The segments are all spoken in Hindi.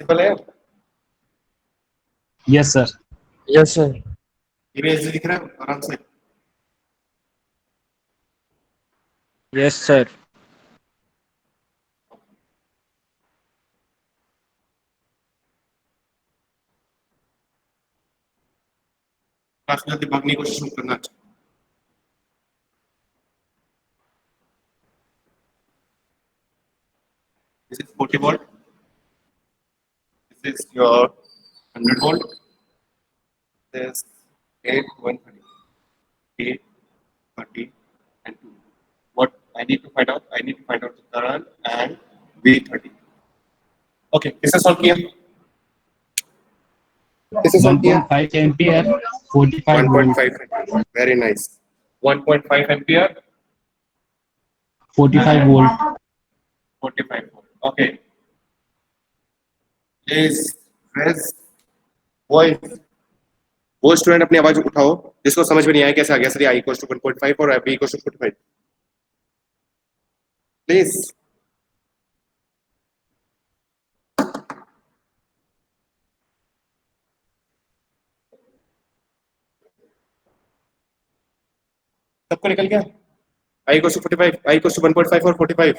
विजिबल है? Yes sir. Yes sir. Image दिख रहा है आराम से? Yes sir. काफी जल्दी भागने की कोशिश मत करना। This is 40 volt. This is your 100 volt. This is 8, 130, 8, 30, and 2. What I need to find out? I need to find out the current and V30. Okay, किसने solve किया? किसने solve किया? 1.5 ampere 45 volt 1.5. Very nice. 1.5 ampere, 45 volt 45 volt. Okay. Please raise voice. वो स्टूडेंट अपनी आवाज उठाओ जिसको समझ में नहीं आया कैसे आ गया सर आई इक्वल्स टू 1.5 और बी इक्वल्स टू 45 प्लीज। सबको निकल गया? I equals to 45, I equals to 1.5 और 45।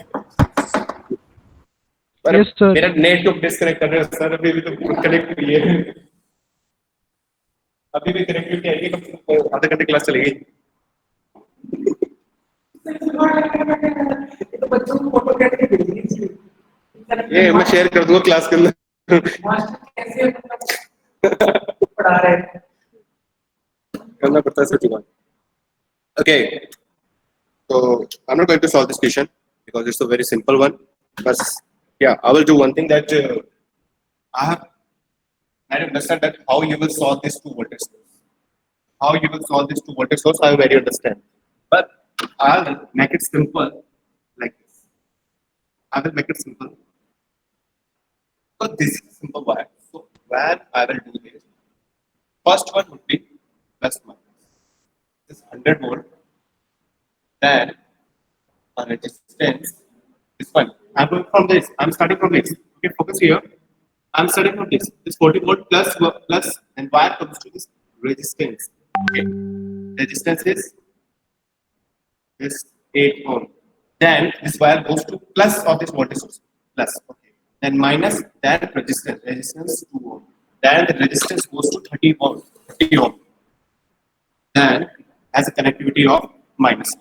Yes, sir. मेरा नेट को डिस्कनेक्ट कर रहे हो सर, अभी भी तो कनेक्ट हुई है, अभी भी कनेक्टिविटी आएगी तो आधे घंटे क्लास चलेगी। तो बच्चों को फोटो कैसे भेजेंगे? ये मैं शेयर कर दूंगा क्लास के अंदर। कैसे पढ़ा रहे हैं करना पड़ता है सच बात। Okay, so I'm not going to solve this question because it's a very simple one. But yeah, I will do one thing that I don't understand that how you will solve this 2 voltage source. How you will solve this 2 voltage source, I very understand. But I'll make it simple like this. I will make it simple. So this is a simple wire. So when I will do this, first one would be plus minus. This 100 volt. Then a resistance. This one. I'm going from this. I'm starting from this. Okay, focus here. I'm starting from this. This 40 volt plus and wire comes to this resistance. Okay. Resistance is this 8 ohm. Then this wire goes to plus of this voltage source. Plus. Okay. Then minus, then resistance. Resistance 2 ohm. Then the resistance goes to 30 ohm. 30 ohm. Then has a connectivity of minus.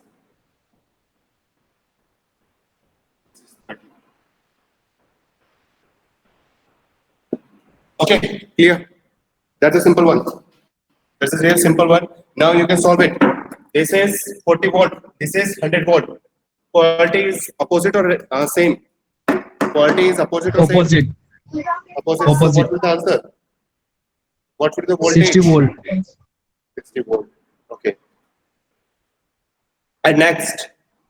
Okay, clear. That's a simple one. This is a real simple one. Now you can solve it. This is 40 volt. This is 100 volt. Quality is opposite or same? Quality is opposite or same? opposite Opposite. So what will the answer? What will the voltage? 60 volt 60 volt. Okay. And next,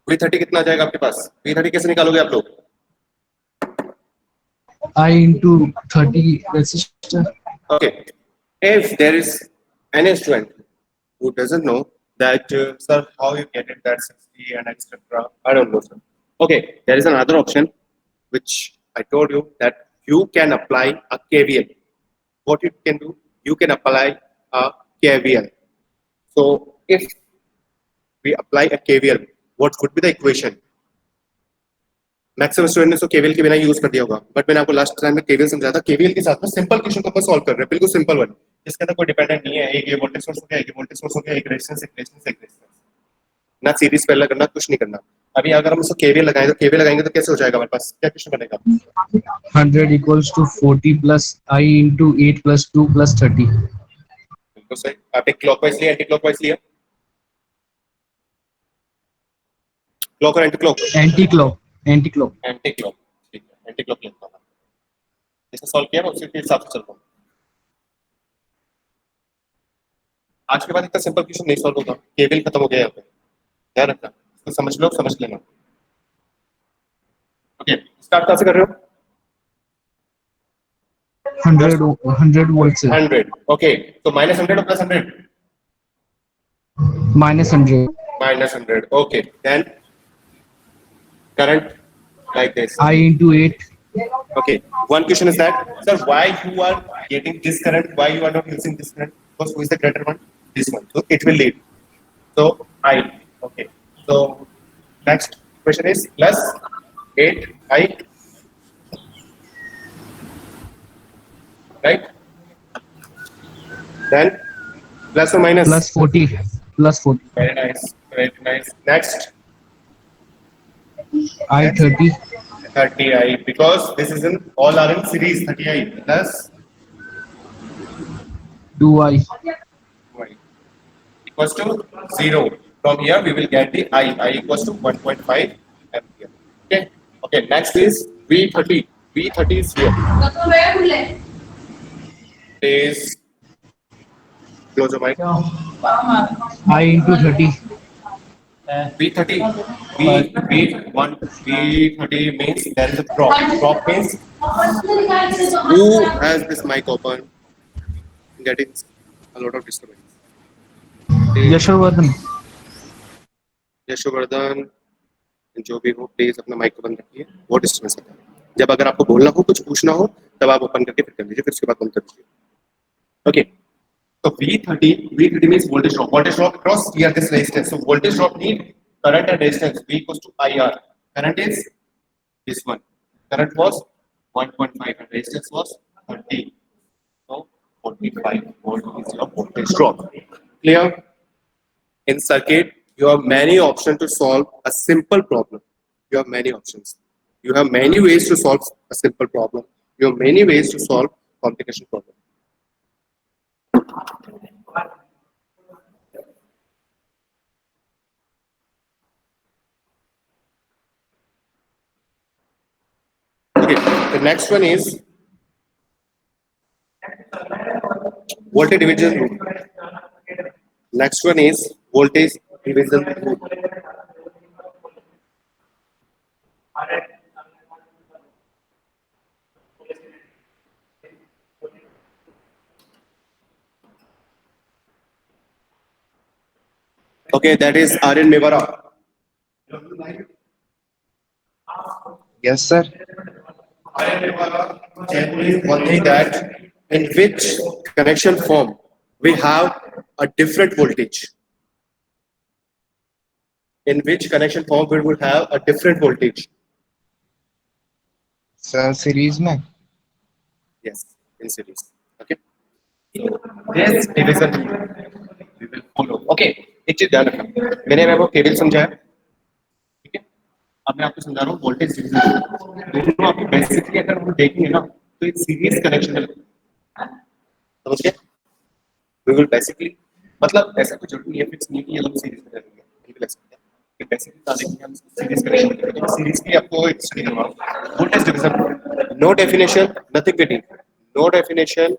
V30 कितना आ जाएगा आपके पास? V30 कैसे निकालोगे आप लोग? I into 30 resistor Okay. If there is any student who doesn't know that, sir, how you get it that 60 and etc. I don't know, sir. Okay, there is another option which I told you that you can apply a KVL. What you can do, you can apply a KVL. So if we apply a KVL, what would be the equation? Maximum student ने तो केवीएल के बिना यूज कर दिया होगा, बट मैंने आपको लास्ट टाइम में केवीएल समझाया था। केवीएल के साथ में सिंपल क्वेश्चन को अपन सॉल्व कर रहे हैं, बिल्कुल सिंपल वन, इसके अंदर कोई डिपेंडेंट नहीं है। एक ये वोल्टेज सोर्स हो गया, एक वोल्टेज सोर्स हो गया, एक रेजिस्टेंस, एक रेजिस्टेंस, एक रेजिस्टेंस, ना सीरीज पैरेलल करना, कुछ नहीं करना। अभी अगर हम इसको केवीएल लगाएं तो केवीएल लगाएंगे तो कैसे हो जाएगा हमारे पास, क्या क्वेश्चन बनेगा? 100 equals to 40 plus I into 8 plus 2 plus 30 बिल्कुल सही। आप एक क्लॉकवाइज लिया, एंटी क्लॉकवाइज लिया, क्लॉक और anti clock? Anti clock anti clock, ठीक है, एंटी क्लॉक लेता हूं। इसको सॉल्व किया, मैं उसी के हिसाब से चलता हूं। आज के बाद इतना सिंपल क्वेश्चन नहीं सॉल्व होगा, केवीएल खत्म हो गया यहाँ पे, ध्यान रखना, इसको समझ लो, समझ लेना। ओके, स्टार्ट कहां से कर रहे हो? 100 वोल्ट से 100, ओके, तो माइनस 100 और plus 100? -100 -100, okay, then current like this, I into 8 Okay, one question is that, sir, why you are getting this current, why you are not using this current? Because who is the greater one? This one. So it will lead. So I. Okay. So next question is plus 8I, right? Then plus or minus? plus 40. Plus 40. Very nice. Very nice. Next, I 30. 30I, because this is in all are in series. 30I plus 2I. y equals to 0. From here we will get the I equals to 1.5 ampere. Okay. Okay. Next is V30. V30 is here. Is close your mic. I into 30. V30. V30 means there is a drop. Drop means who has this mic open? Getting a lot of disturbance. Yashovardhan. Yashovardhan जो भी हो प्लीज अपना माइक को बंद रखिए, बहुत डिस्टर्बेंस आता है। जब अगर आपको बोलना हो, कुछ पूछना हो, तब आप ओपन करके फिर कर लीजिए, फिर उसके बाद बंद कर दीजिए। ओके, तो V30 means voltage drop. Voltage drop across here this resistance. So voltage drop need current and resistance. V equals to IR. Current is this one. Current was 1.5 and resistance was 30. So 45 volt is your voltage drop. Clear? In circuit, you have many options to solve a simple problem. You have many options. You have many ways to solve a simple problem. You have many ways to solve complication problem. Okay, the next one is voltage division rule. Next one is voltage division rule. Okay, that is Aryan Mevara. Yes, sir. One thing that in which connection form we have a different voltage. In which connection form we will have a different voltage. Sir, series में. Yes, in series. Okay. This division we will follow. Okay. एक चीज ध्यान रखना, मैंने आपको केबल समझाया, ठीक है? अब मैं आपको समझा रहा हूँ वोल्टेज डिवीजन। दोनों आपको बेसिकली अगर हम देखेंगे ना, तो एक सीरीज कनेक्शन है, समझ गए? We will basically, मतलब ऐसा कुछ जरूरी नहीं है, फिक्स नहीं है कि ये लोग सीरीज में करेंगे, ठीक है? कि बेसिकली क्या देखेंगे हम सीरीज कनेक्शन करेंगे, तो सीरीज की आपको एक स्टडी करवाऊँ। Voltage division, no definition, nothing written, no definition,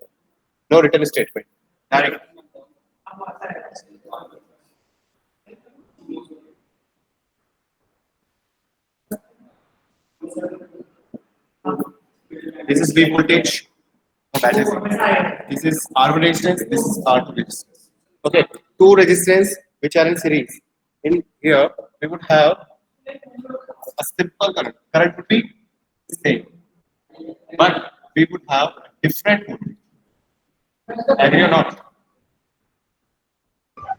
no written statement, direct. This is V voltage. That is, this is R1 resistance. This is R2 resistance. Okay, two resistance which are in series. In here, we would have a simple current. Current would be same, but we would have a different voltage. Agree or not?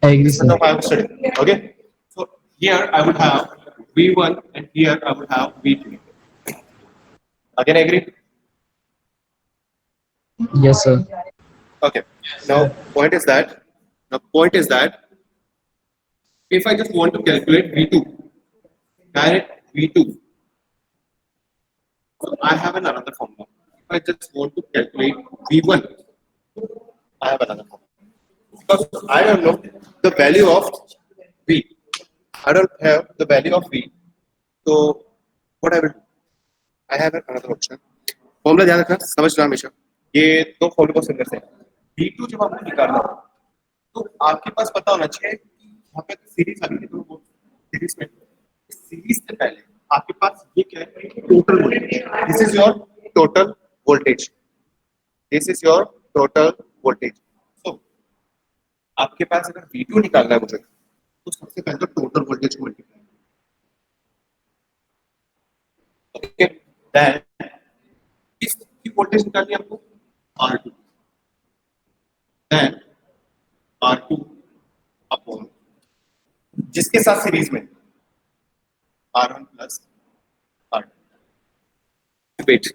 I agree, This is sir. how I would study. Okay. So here I would have V1 and here I would have V2. Again, agree? Yes, sir. Okay. Now, point is that if I just want to calculate V2, direct V2, so I have another formula. If I just want to calculate V1, I have another formula. Because I don't know the value of V. I don't have the value of V. So, what I will do? I have another option. Formula ध्यान रखना, समझना हमेशा, ये दो फॉर्मूला सिमिलर से V2 जब आपको निकालना हो, तो आपके पास पता होना चाहिए कि यहाँ पे सीरीज आ रही है, तो सीरीज में सीरीज से पहले आपके पास ये क्या है, total voltage. This is your total voltage, this is your total voltage. So आपके पास अगर V2 निकालना है मुझे, तो सबसे पहले तो टोटल वोल्टेज को मल्टीप्लाई, ओके, then वोल्टेज निकालनी है आपको R2 देन R2 अपॉन जिसके साथ सीरीज में R1 plus R2 wait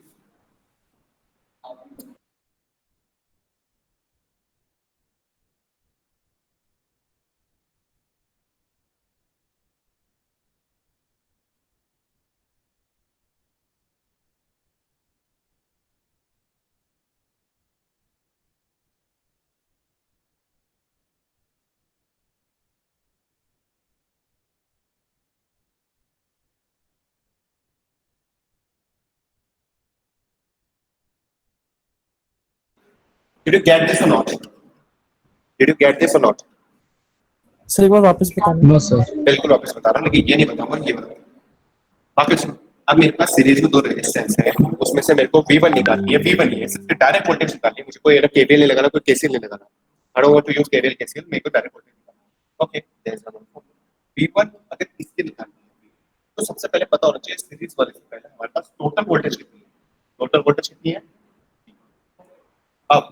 Did you get this or not? Did you get this or not? Sir एक बार वापस बताना। No sir. बिल्कुल वापस बता रहा हूँ, लेकिन ये नहीं बताऊंगा, ये बताऊंगा। वापस अब मेरे पास सीरीज में दो रेजिस्टेंस है, उसमें से मेरे को V1 निकालनी है, V1 नहीं है, सिर्फ डायरेक्ट वोल्टेज निकालनी है, मुझे कोई केवीएल नहीं लगाना, कोई केसीएल नहीं लगाना। I don't want to use KVL KCL, मेरे को डायरेक्ट वोल्टेज निकालना। Okay, there is one. V1 अगर इसके निकालनी है तो सबसे पहले पता होना चाहिए सीरीज वाले से पहले हमारे पास टोटल वोल्टेज कितनी है। टोटल वोल्टेज कितनी है? अब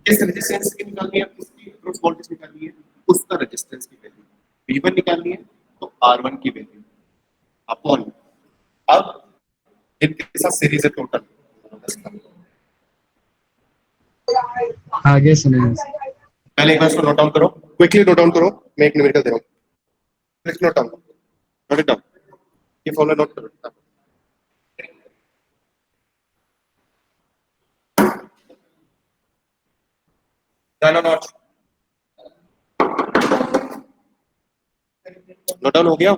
किस रेजिस्टेंस की निकालनी है, किसकी अक्रॉस वोल्टेज निकालनी है, उसका रेजिस्टेंस की वैल्यू V1 निकालनी है तो R1 की वैल्यू अपॉन अब इनके साथ सीरीज है टोटल। आगे सुनिए। पहले एक बार इसको नोट डाउन करो, क्विकली नोट डाउन करो, मैं एक न्यूमेरिकल दे रहा हूँ, quick note down, note it down, ये फॉर्मूला नोट करो। डन नोट नोट डाउन हो गया?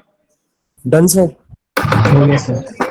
Done sir. हो गया sir.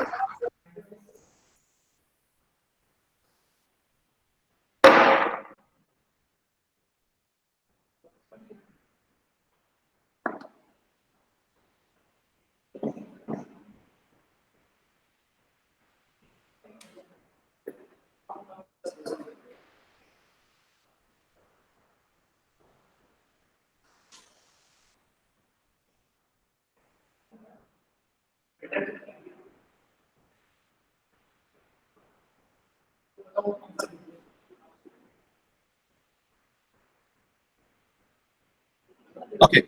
Okay,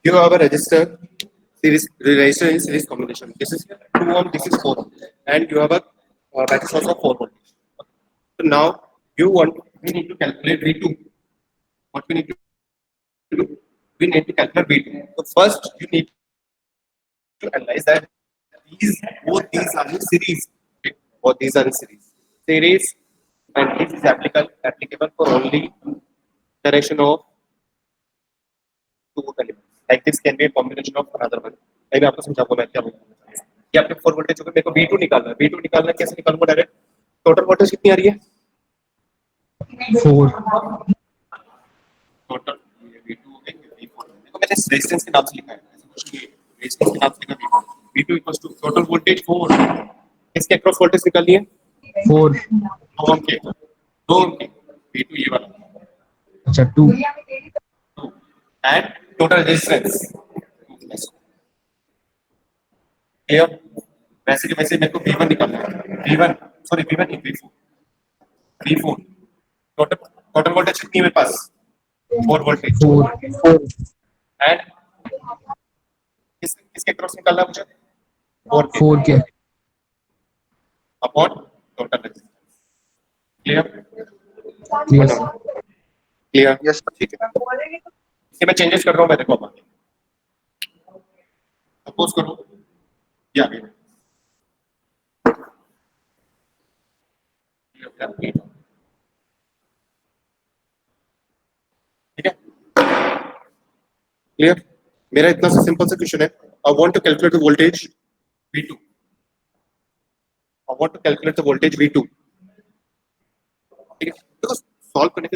you have a resistor in series combination. This is 2 ohm, this is 4 ohm, and you have a battery source of 4 voltage. So now we need to calculate V2. What we need to do? We need to calculate V2. So first you need to analyze that both these are in series. Okay? Both these are in series. Series, and this is applicable for only direction of two elements. Like this can be a combination of another one. मैं आपको समझाऊंगा मैं क्या बोलूंगा। ये आपने 4 वोल्टेज होगा, मेरे को V2 निकालना है। V2 निकालना है, कैसे निकालूंगा? डायरेक्ट टोटल वोल्टेज कितनी आ रही है? 4। टोटल V2 हो गई, V4 देखो मैंने रेजिस्टेंस के नाम से लिखा है, ऐसा कुछ नहीं है, रेजिस्टेंस के नाम से लिखा है। V2 equals to total voltage 4, इसके अक्रॉस वोल्टेज निकालनी है 4। 2 ओम के, 2 ओम के V2 ये वाला अच्छा 2। and total resistance clear? वैसे के वैसे मेरे को V1 निकालना है, V1 सॉरी V1 नहीं V4 टोटल वोल्टेज कितनी है मेरे पास? 4 वोल्टेज 4। एंड किसके क्रॉस निकालना है मुझे? 4 के upon total resistance. Clear? Yes clear? Yes, sir. ठीक है, ये मैं चेंजेस कर रहा हूँ, मैं देखो अब सपोज करो ये आ गया, ठीक है? क्लियर? मेरा इतना सा सिंपल सा क्वेश्चन है, I want to calculate the voltage V2, I want to calculate the voltage V2, ठीक है? तो सॉल्व करने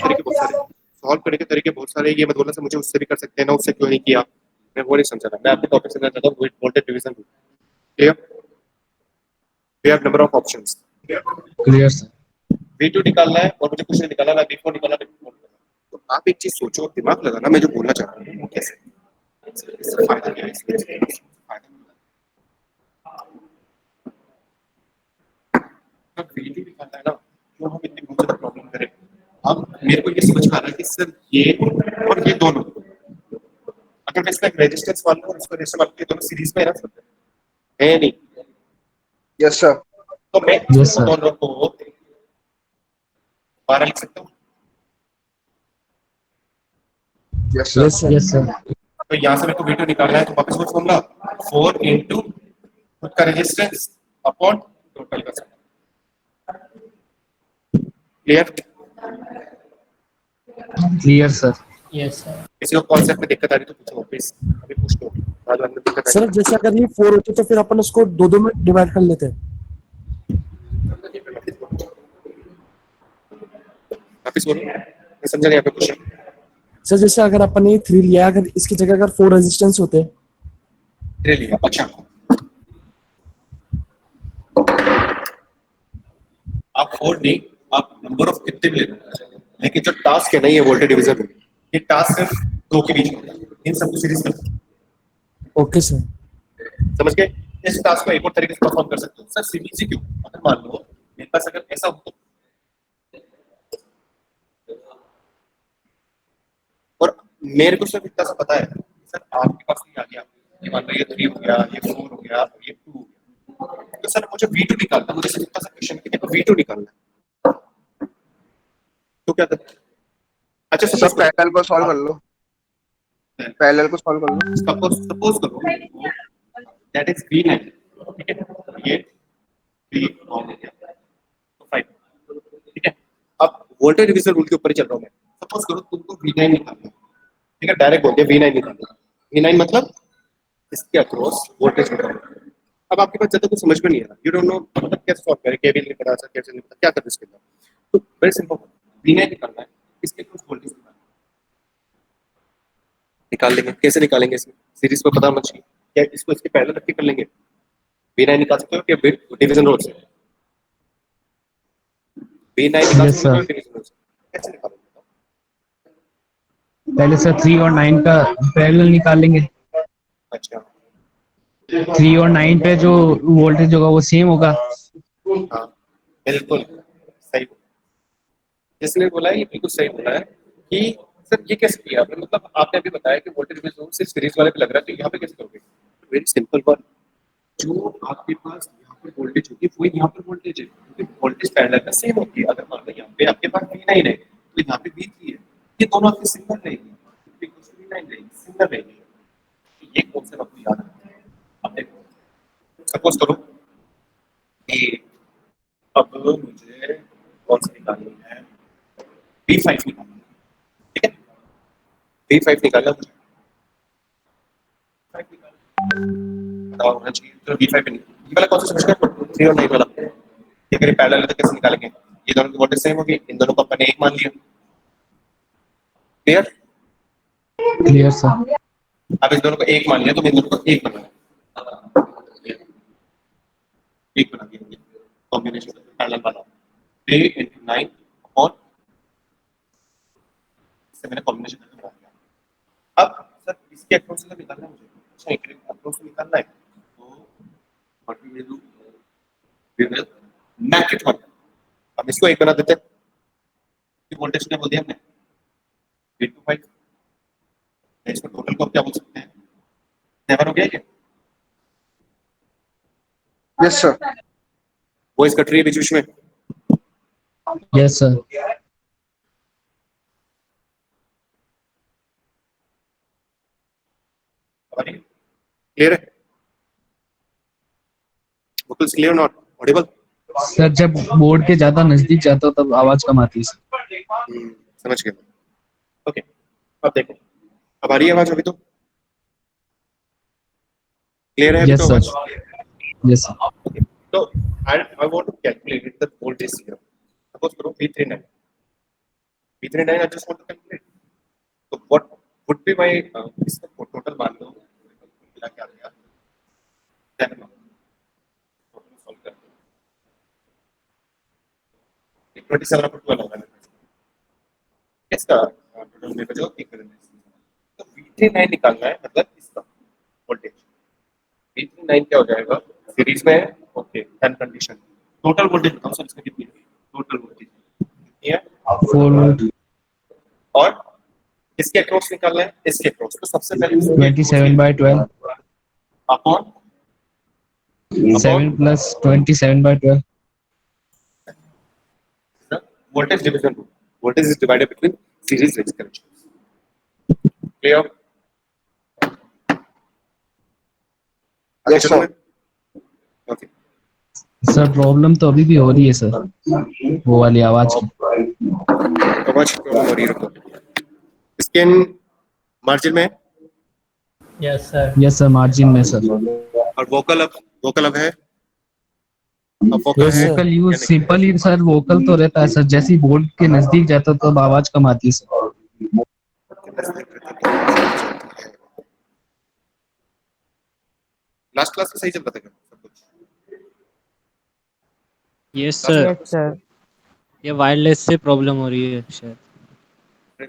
के तरीके बहुत सारे, ये मत बोलना सर मुझे उससे भी कर सकते हैं ना, उससे क्यों नहीं किया, मैं वो नहीं समझ रहा, मैं अपने टॉपिक से चाहता हूँ voltage division. Clear? We have number of options. Clear sir. V2 निकालना है और मुझे कुछ नहीं निकालना, V4 निकालना है, तो आप एक चीज सोचो, दिमाग लगाना, मैं जो बोलना चाह रहा हूँ कैसे, इससे फायदा क्या है, V2 निकालना है ना, तो हमें मेरे को ये समझ में आ रहा है कि सर ये और ये दोनों, अगर मैं इसका एक रेजिस्टेंस मान लूं और इसका रेजिस्टेंस मान लूं, ये दोनों सीरीज में है ना सर, है नहीं? Yes sir. तो मैं Yes, इसको sir. दोनों को 12 लिख सकता हूँ। Yes sir. Yes sir. Yes, sir. तो यहाँ से मेरे को V2 निकालना है, तो वापस वो फॉर्मूला 4 into खुद का रेजिस्टेंस अपॉन टोटल का। क्लियर? Clear, sir. किसी को कॉन्सेप्ट में दिक्कत आ रही तो पूछो वापस, अभी पूछ लो, बाद में दिक्कत आ सर रही जैसे अगर ये 4 होती तो फिर अपन उसको दो में डिवाइड कर लेते हैं। वापस बोलो, मैं समझा नहीं आपका क्वेश्चन। सर जैसे अगर अपन ये 3 लिया, अगर इसकी जगह अगर 4 रेजिस्टेंस होते रियली अच्छा, आप 4 नहीं, आप नंबर ऑफ कितने भी ले लो, लेकिन जो टास्क है ना ये वोल्टेज डिवीजन में, ये टास्क सिर्फ दो के बीच में होता है, इन सबको सीरीज में। Okay sir. समझ गए? इस टास्क को एक और तरीके से परफॉर्म कर सकते हो सर, सीरीज ही क्यों, अगर मान लो मेरे पास अगर ऐसा हो और मेरे को सिर्फ इतना सा पता है सर, आपके पास नहीं आ गया, ये मान लो ये 3 हो गया, ये 4 हो गया, ये 2 हो गया, तो सर मुझे V2 निकालना, मुझे सिर्फ इतना सा क्वेश्चन है कि मेरे को V2 निकालना है, तो क्या करते? अच्छा सर सपोज पैरेलल को सॉल्व कर लो, पैरेलल को सॉल्व कर लो। सपोज करो दैट इज V9, ठीक है, ये 3 हो गया तो 5, ठीक है। अब वोल्टेज डिवीजन रूल के ऊपर ही चल रहा हूं मैं। सपोज करो तुमको V9 निकालना है, ठीक है, डायरेक्ट बोल दिया V9 निकालना। V9 मतलब इसके अक्रॉस वोल्टेज निकालना। अब आपके पास ज्यादा कुछ समझ में नहीं आ रहा, यू डोंट नो मतलब कैसे सॉल्व करें, केवीएल नहीं पता, कैसे नहीं पता, क्या करते इसके अंदर, तो वेरी सिंपल, V9 निकालना है, इसके अक्रॉस वोल्टेज निकाल लेंगे। कैसे निकालेंगे? इसमें सीरीज में पता होना चाहिए, क्या इसको इसके पैरेलल रख के कर लेंगे? V9 निकाल सकते हो क्या डिवीजन रूल से? V9 निकाल Yes, सकते हो sir. डिवीजन रूल से? कैसे निकालोगे? पहले सर 3 और 9 का पैरेलल निकाल लेंगे। अच्छा 3 और 9 पे जो वोल्टेज होगा वो सेम होगा। हाँ बिल्कुल सही, जिसने बोला है ये बिल्कुल सही बोला है कि सर ये कैसे किया आपने, मतलब आपने अभी बताया कि वोल्टेज डिवीजन सिर्फ सीरीज वाले पे लग रहा है, तो यहाँ पे कैसे करोगे? वेरी सिंपल वन, जो आपके पास यहाँ पर वोल्टेज होगी वो यहाँ पर वोल्टेज है, क्योंकि वोल्टेज पैरेलल में सेम होती है। अगर मान लो यहाँ पे आपके पास V9 है तो यहाँ पे V3 है, ये दोनों आपके सिंगल रहेगी, V9 रहेगी, सिंगल रहेगी। ये कॉन्सेप्ट आपको याद रखना है। अब देखो सपोज करो कि अब मुझे कौन सी निकालनी है, V5 निकालनी है, ठीक है, V5 निकालना मुझे, बताओ होना चाहिए तो V5 नहीं, ये वाला कौन सा समझ गया, 3 और 9 वाला, ये मेरे पैरेलल है तो कैसे निकालेंगे? ये दोनों की वोल्टेज सेम होगी, इन दोनों को अपन ने एक मान लिया, क्लियर? Clear sir. अब इस दोनों को एक मान लिया तो इन दोनों को एक बना, एक बना दिया कॉम्बिनेशन पैरेलल वाला, 3 into 9 और इससे मैंने कॉम्बिनेशन करके बना दिया। अब सर इसके अक्रॉस से निकालना है मुझे, अच्छा एक अक्रॉस से निकालना है, तो what we will do, we will make it one. अब इसको एक बना देते हैं, वोल्टेज क्या बोल दिया हमने, V25, इसको टोटल को क्या बोल सकते हैं, नेवर हो गया क्या? Yes sir. वो इसका ट्री बीच बीच में, यस सर। क्लियर है? Vocals clear not Audible? Sir जब बोर्ड के ज्यादा नजदीक जाता हो तब आवाज कम आती है सर। समझ गया। ओके अब देखो, अब आ रही है आवाज अभी तो? क्लियर है अभी यस तो सर। आवाज? Yes sir. Okay. So I want to calculate the voltage here. Suppose करो V39. V39 I just want to calculate. So what would be my इसका total मान लो मिला क्या आ गया 7 टोटल सॉल्व करते हैं 27 अपॉन 12 होगा इसका टोटल में बचो इक्विवेलेंस। तो V39 निकालना है, मतलब इसका वोल्टेज V39 क्या हो जाएगा, सीरीज में है, okay and condition total voltage बताओ सर इसका कितनी है, टोटल वोल्टेज कितनी है, 4 वोल्ट। और इसके अक्रॉस निकालना है, इसके अक्रॉस। तो सबसे पहले 27/12 upon 7 plus 27/12 the voltage division rule. Voltage is divided between series resistance connections. Clear? Yes, sir. Okay. Sir problem तो अभी भी हो रही है सर, वो वाली आवाज की। आवाज प्रॉब्लम हो रही है, रुको। स्किन मार्जिन में yes sir. Yes sir, margin में सर। और वोकल अब है। अब वोकल Yes, है sir. वोकल या यूज नहीं? सिंपल ही सर, वोकल तो रहता है सर, जैसे ही बोर्ड के नजदीक जाता तो अब आवाज कम आती है सर। लास्ट क्लास में सही चल रहा था क्या सब कुछ? Yes Last sir. class yes sir. ये वायरलेस से प्रॉब्लम हो रही है शायद।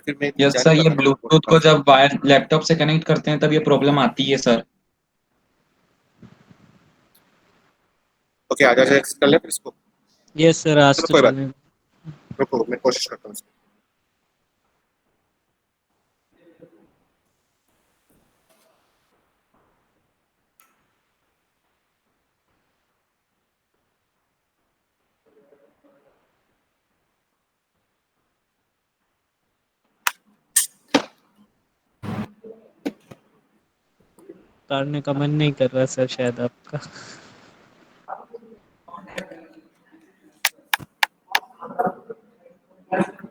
फिर मैं यस जाने सर, ये वाला था ब्लूटूथ को जब वायर लैपटॉप से कनेक्ट करते हैं तब ये प्रॉब्लम आती है सर। ओके, आ जा कर ले फिर इसको। यस सर, आज चलो तो कोई बात चलने। रुको, मैं कोशिश करता हूँ इसको। करने का मन नहीं कर रहा सर शायद आपका।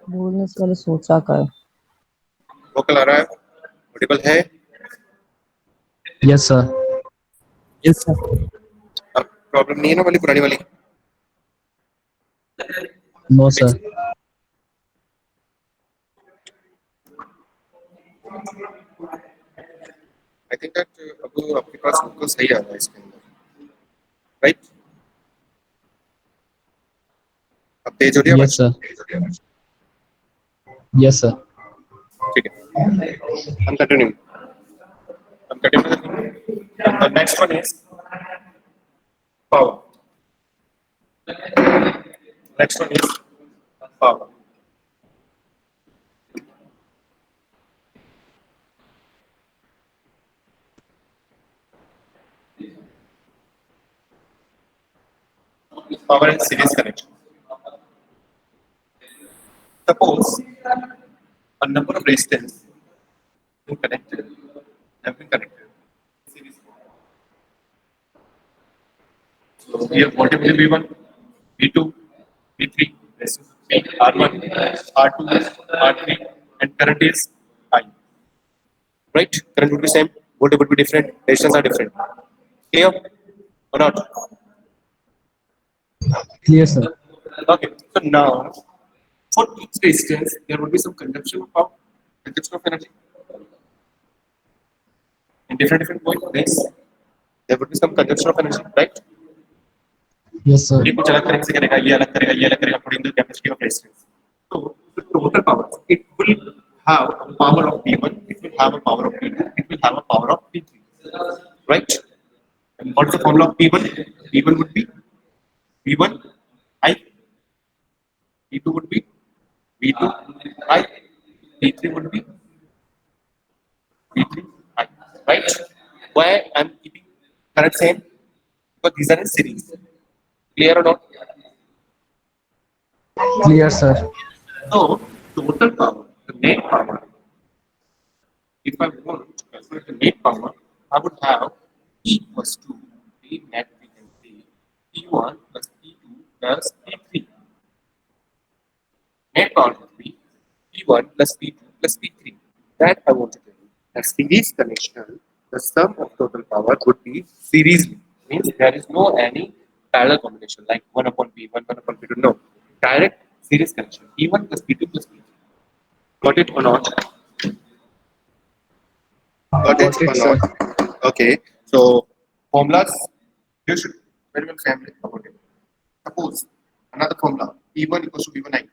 बोलने से पहले सोचा कर। वोकल आ रहा है, ऑडिबल है। Yes sir. Yes, sir. अब प्रॉब्लम नहीं है ना वाली पुरानी वाली? No sir. I think that अब आपके पास वोकल सही आ रहा है इसके अंदर, राइट? अब तेज हो रही है यस आवाज? सर। Yes sir. ठीक है, हम continue. The next one is power. Next one is power. Power and series connection. Suppose a number of resistance been connected, have been connected. Series. So here voltage will be V1, V2, V3, resistance will be R1, R2, R3, and current is I. Right? Current would be same, voltage would be different, resistance are different. Clear or not? Clear sir. Okay. So now, for each resistance, there would be some consumption of power, consumption of energy. In different points, there would be some consumption of energy, right? Yes sir. ये कुछ अलग तरीके से करेगा, ये अलग करेगा, ये अलग करेगा, according to the capacity of resistance. So the total power, it will have a power of P1, it will have a power of P2, it will have a power of P3, right? And what's the formula of P1? P1 would be V1 I, P2 would be V2 I, P3 would be V3 I, right? Why I'm keeping current same? Because these are in series. Clear or not? Clear sir. So total power, the net power. If I want to calculate the net power, I would have E equals to the net we can say P1 plus P2 plus P3. Net power would be P1 plus P2 plus P3. That I want to tell you. A series connection, the sum of total power would be series. Means there is no any parallel combination like 1 upon P1, 1 upon P2. No. Direct series connection. P1 plus P2 plus P3. Got it or not? Got it or sir. not? Okay. So formulas you should very well familiar about it. Suppose another formula P1 equals to P1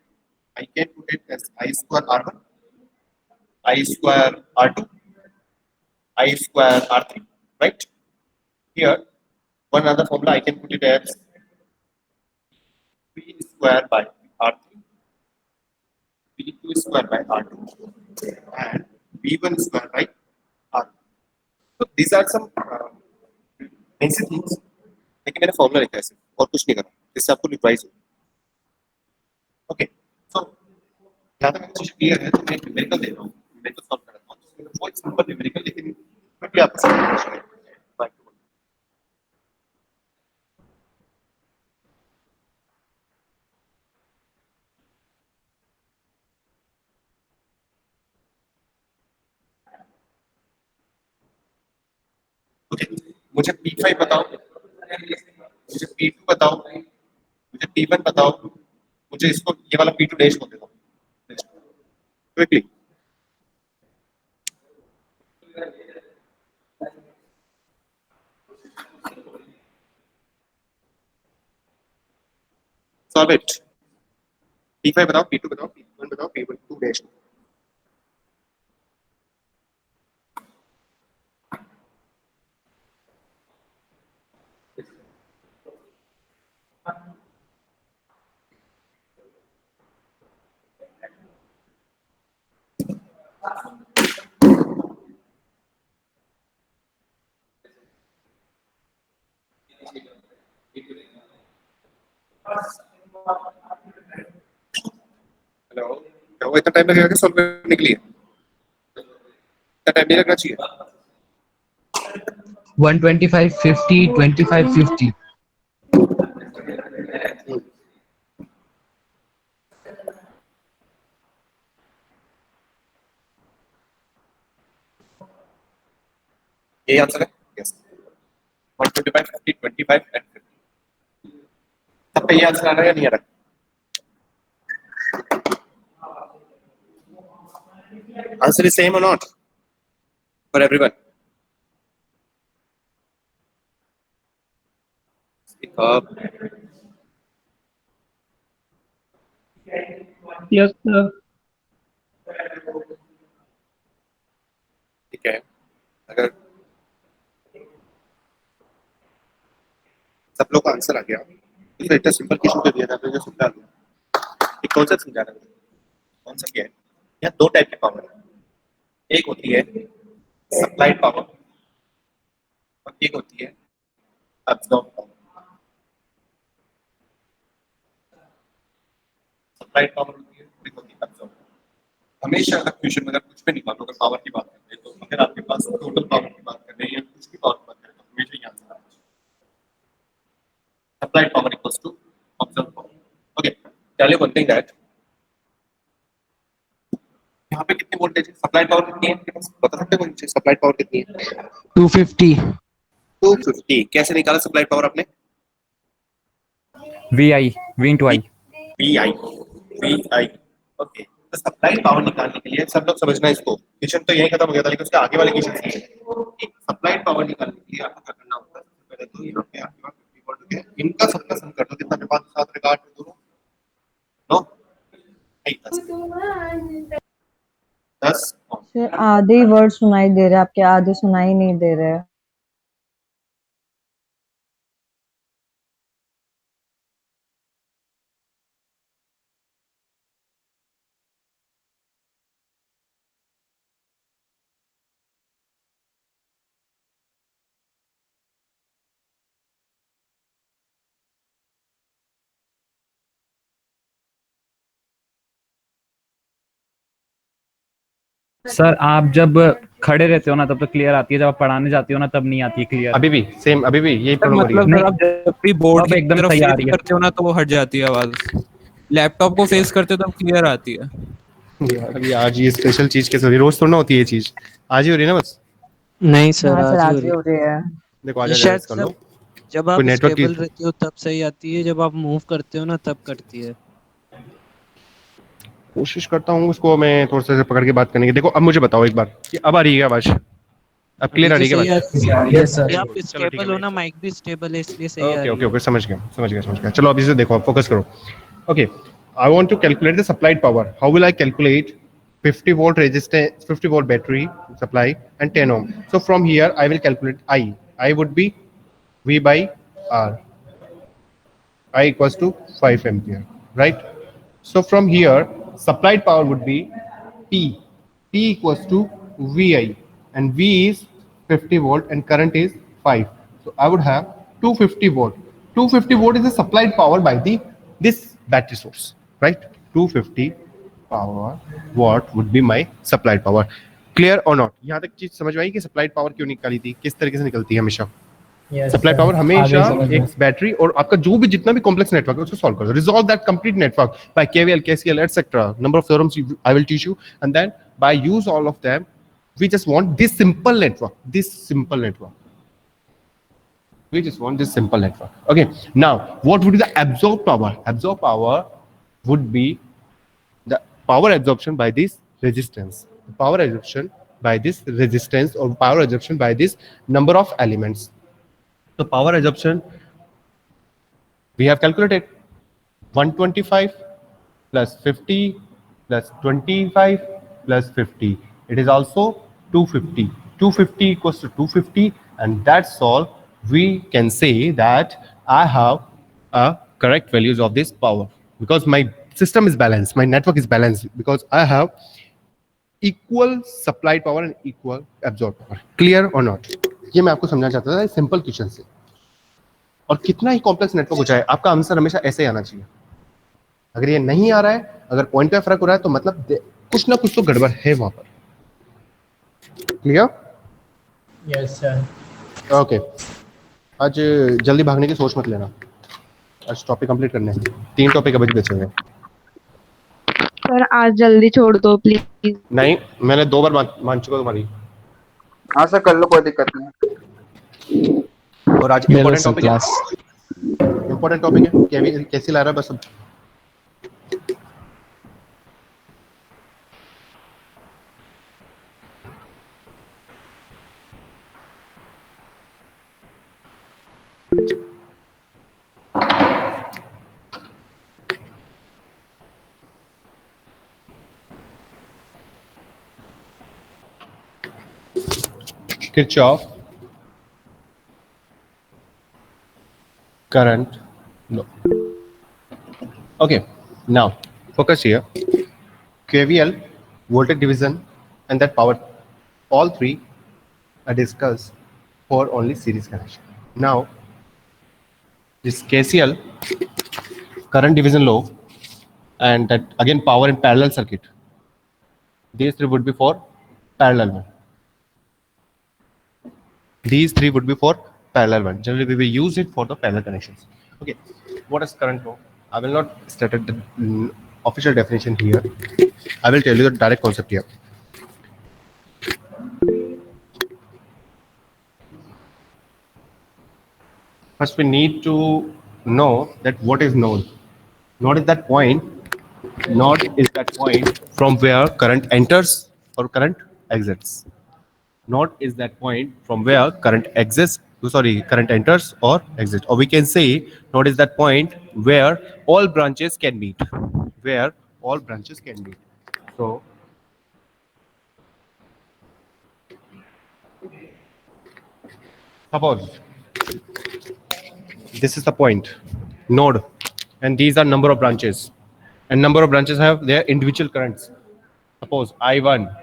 I can put it as I square R1, I square R2, I square R3, right? Here one other formula I can put it as P square by R3, P2 square square by R2 and V1 square by R. So these are some basic things. लेकिन मैंने फॉर्मूला लिखा है सिर्फ और कुछ नहीं करा जिससे आपको रिवाइज हो. ओके सो जहाँ तक मुझे क्लियर है तो मैं न्यूमेरिकल दे रहा हूँ, न्यूमेरिकल सॉल्व कर रहा हूँ. वो एक सिंपल न्यूमेरिकल लेकिन क्विकली आपको समझना चाहिए. ओके मुझे P5 बताओ, मुझे P2 बताओ, मुझे P1 बताओ, मुझे इसको ये वाला P2 डैश बोल देता हूँ क्विकली. Solve it. P5 बताओ, P2 बताओ, P1 बताओ, P2 डैश. हेलो क्या हुआ, इतना टाइम लगेगा क्या सॉल्व करने के लिए? इतना टाइम नहीं लगना चाहिए. 125 50 25 50. ये आंसर है. Yes 125 50 25 and 50. सब पे ये आंसर आ रहा है या नहीं आ रहा? Answer is same or not for everyone? Speak up. Yes, sir. ठीक है, अगर सब लोग का आंसर आ गया तो इतना सिंपल क्वेश्चन पे दिया था आपने जो समझा दिया. ये कौन सा समझा रहा है? कौन सा क्या है? यहाँ दो टाइप की पावर है. एक होती है सप्लाइड पावर और एक होती है अब्सॉर्ब पावर. सप्लाइड पावर होती है, एक होती है अब्सॉर्ब. हमेशा अगर क्वेश्चन में अगर कुछ भी निकालो, अगर पावर की बात करते हैं तो अगर आपके पास टोटल पावर की बात कर रहे हैं या कुछ भी पावर की बात करें तो हमेशा ये आंसर आना चाहिए. Supplied power equals to absorb power. Okay tell you one thing that यहाँ पे कितनी वोल्टेज है, सप्लाइड पावर कितनी है बता सकते हो मुझे? सप्लाइड पावर कितनी है? 250. 250. कैसे निकाला सप्लाइड पावर आपने? VI V into I. VI. Okay तो सप्लाइड पावर निकालने के लिए सब लोग समझना इसको. क्वेश्चन तो यही खत्म हो गया था लेकिन उसके आगे वाले क्वेश्चन समझिए. सप्लाइड पावर निकालने के लिए आपको क्या करना होता है? सबसे पहले तो ये लोग क्या आपके पास 50 वोल्ट है, इनका सबका सम कर दो. कितना के बाद साथ रिगार्ड में दोनों नो 10 सर आधे वर्ड सुनाई दे रहे हैं आपके, आधे सुनाई नहीं दे रहे हैं. सर आप जब खड़े रहते हो ना तब तो क्लियर आती है, जब आप पढ़ाने जाते हो ना तब नहीं आती है क्लियर. अभी भी सेम, अभी भी यही प्रॉब्लम हो रही मतलब है. सर आप जब भी बोर्ड अब की एकदम तरफ सही आ फेस रही है. करते हो ना तो वो हट जाती है आवाज. लैपटॉप को फेस करते हो तब क्लियर आती है. यार अभी आज ये स्पेशल चीज कैसे हो रही है? रोज थोड़ा ना होती है ये चीज, आज ही हो रही है ना बस. नहीं सर, हाँ सर आज आज ही ही हो हो रही है. देखो आज रही है. आज शायद कर लो. जब आप कोई नेटवर्क स्टेबल की रहते हो तब सही आती है, जब आप मूव करते हो ना तब कटती है. कोशिश करता हूँ उसको मैं थोड़ा सा पकड़ के बात करने की. देखो अब मुझे बताओ एक बार कि अब आ रही है आवाज? अब क्लियर आ रही है सही क्या? आती है. Yes sir. ये आप चलो, ठीक है, स्टेबल हो मैं- ना, माइक भी स्टेबल है इसलिए सही आ ओके रही ओके है. ओके समझ गया. चलो अब इसे देखो, फोकस करो. Okay I want to calculate the supplied power. How will I calculate 50 volt resistance, 50 volt battery supply and 10 ohm. So from here I will calculate I would be V by R. I equals to 5 ampere, right? So from here supplied power would be T. T equals to VI, and V is 50 volt and current is 5. So I would have 250 volt. 250 volt is the supplied power by this battery source, right? 250 power watt would be my supplied power. Clear or not? यहाँ तक चीज समझ में आई कि सप्लाइड पावर क्यों निकाली थी, किस तरीके से निकलती है हमेशा? सप्लाई पावर हमेशा एक बैटरी और आपका जो भी जितना भी कॉम्प्लेक्स नेटवर्क है उसको सॉल्व कर दो. Resolve that complete network by KVL, KCL, etc. Number of theorems I will teach you, and then by use all of them, we just want this simple network. This simple network. We just want this simple network. Okay. Now, what would be the absorbed power? Absorbed power would be the power absorption by this resistance. The power absorption by this resistance or power absorption by this number of elements. So power absorption we have calculated 125 plus 50 plus 25 plus 50. It is also 250. 250 equals to 250, and that's all. We can say that I have a correct values of this power because my system is balanced, my network is balanced because I have equal supplied power and equal absorbed power. Clear or not? ये मैं आपको समझाना चाहता था सिंपल क्वेश्चन से. और कितना ही कॉम्प्लेक्स नेटवर्क हो जाए आपका आंसर हमेशा ऐसे ही आना चाहिए. अगर ये नहीं आ रहा है, अगर पॉइंट पे फर्क हो रहा है तो मतलब कुछ ना कुछ तो गड़बड़ है वहां पर. क्लियर? Yes sir. ओके. आज जल्दी भागने की सोच मत लेना, आज टॉपिक कंप्लीट करने हैं. 3 टॉपिक अभी बचे हुए हैं. सर आज जल्दी छोड़ दो प्लीज. नहीं, मैंने 2 बार मान चुका तुम्हारी. हाँ सर कर लो, कोई दिक्कत नहीं. और आज इंपॉर्टेंट टॉपिक है कैसे ला रहा है बस. अब Kirchhoff current law. Okay, now focus here. KVL, voltage division, and that power, all 3 are discussed for only series connection. Now this KCL, current division law, and that again power in parallel circuit, these 3 would be for parallel one. These 3 would be for parallel one. Generally, we will use it for the parallel connections. Okay. What is current law? I will not state the official definition here. I will tell you the direct concept here. First, we need to know that what is node. Node is that point. Node is that point from where current enters or current exits. Node is that point from where current enters or exits. Or we can say node is that point where all branches can meet. Where all branches can meet. So suppose this is the point, node, and these are number of branches. And number of branches have their individual currents. Suppose I1,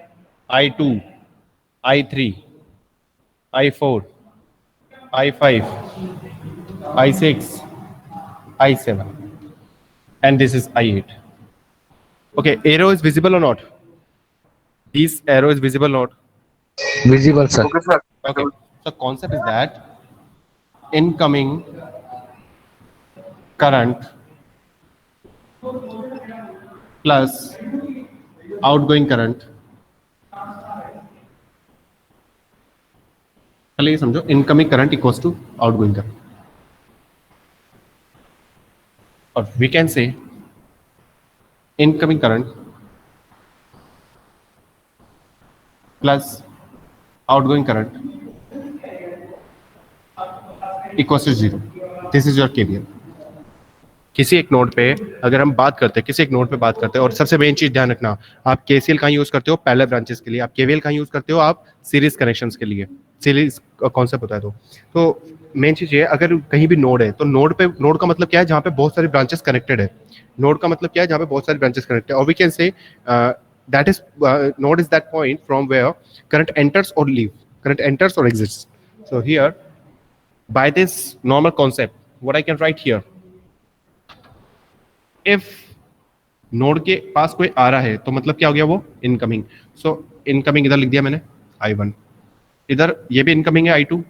I2, I3, I4, I5, I6, I7, and this is I8. Okay, arrow is visible or not? This arrow is visible or not? Visible, sir. Okay sir. Okay, so concept is that incoming current plus outgoing current. चलिए समझो, incoming current equals to outgoing current. और we can say incoming current plus outgoing current equals to 0. This is your KVL. किसी एक नोड पे अगर हम बात करते हैं, किसी एक नोड पे बात करते हैं, और सबसे मेन चीज ध्यान रखना, आप केसीएल कहाँ यूज करते हो? पैरेलल ब्रांचेस के लिए. आप केवीएल कहाँ यूज करते हो? आप सीरीज कनेक्शंस के लिए. सीरीज कॉन्सेप्ट होता है. तो मेन चीज ये, अगर कहीं भी नोड है तो नोड पे, नोड का मतलब क्या है? जहाँ पे बहुत सारी ब्रांचेस कनेक्टेड है. नोड का मतलब क्या है? जहाँ पे बहुत सारी ब्रांचेस कनेक्टेड है. और we can say that is node is that point from where current enters or leave, current enters or exits. So here by this normal concept what I can write here, if node के पास कोई आ रहा है तो मतलब क्या हो गया, वो इनकमिंग. सो इनकमिंग इधर लिख दिया मैंने I1, इधर ये भी इनकमिंग है I2,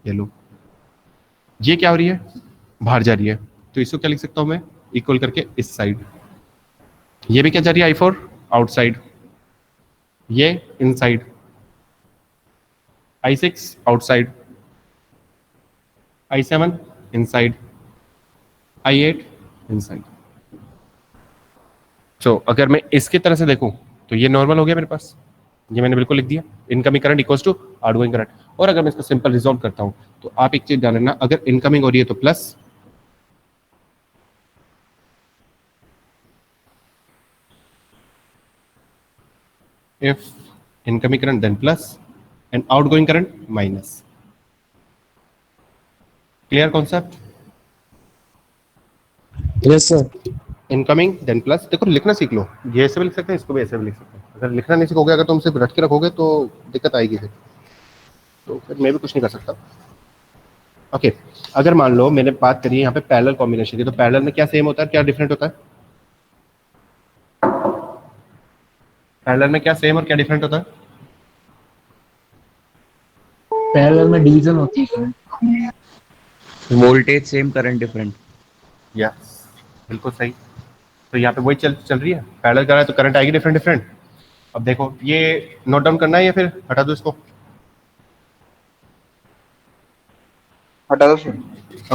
ये लो, ये क्या हो रही है, बाहर जा रही है, तो इसको क्या लिख सकता हूं मैं, इक्वल करके इस साइड. ये भी क्या जा रही है I4 आउटसाइड, ये inside, I6 outside, I7 inside, I8 inside. So अगर मैं इसकी तरह से देखूं तो ये नॉर्मल हो गया मेरे पास, ये मैंने बिल्कुल लिख दिया, incoming current equals to outgoing current. और अगर मैं इसको सिंपल रिजॉल्व करता हूं तो आप एक चीज जान लेना, अगर इनकमिंग हो रही है तो plus, if incoming current then plus and outgoing current minus. Clear concept? Yes, sir. Incoming then plus. देखो लिखना सीख लो, ये ऐसे भी लिख सकते हैं, इसको भी ऐसे भी लिख सकते हैं. अगर लिखना नहीं सीखोगे, अगर तुम सिर्फ रट के रखोगे तो दिक्कत आएगी फिर, तो फिर मैं भी कुछ नहीं कर सकता. ओके, अगर मान लो मैंने बात करी यहाँ पे पैरेलल कॉम्बिनेशन की, तो पैरेलल में क्या सेम होता है, क्या डिफरेंट होता है, पैरेलल में क्या सेम और क्या डिफरेंट होता है? पैरेलल में डिवीजन होती है, voltage same, current different. Yes, बिल्कुल सही. तो यहाँ पे वही चल रही है, पैरेलल कर रहा है तो करंट आएगी डिफरेंट डिफरेंट. अब देखो ये नोट डाउन करना है या फिर हटा दो इसको? हटा दो सर.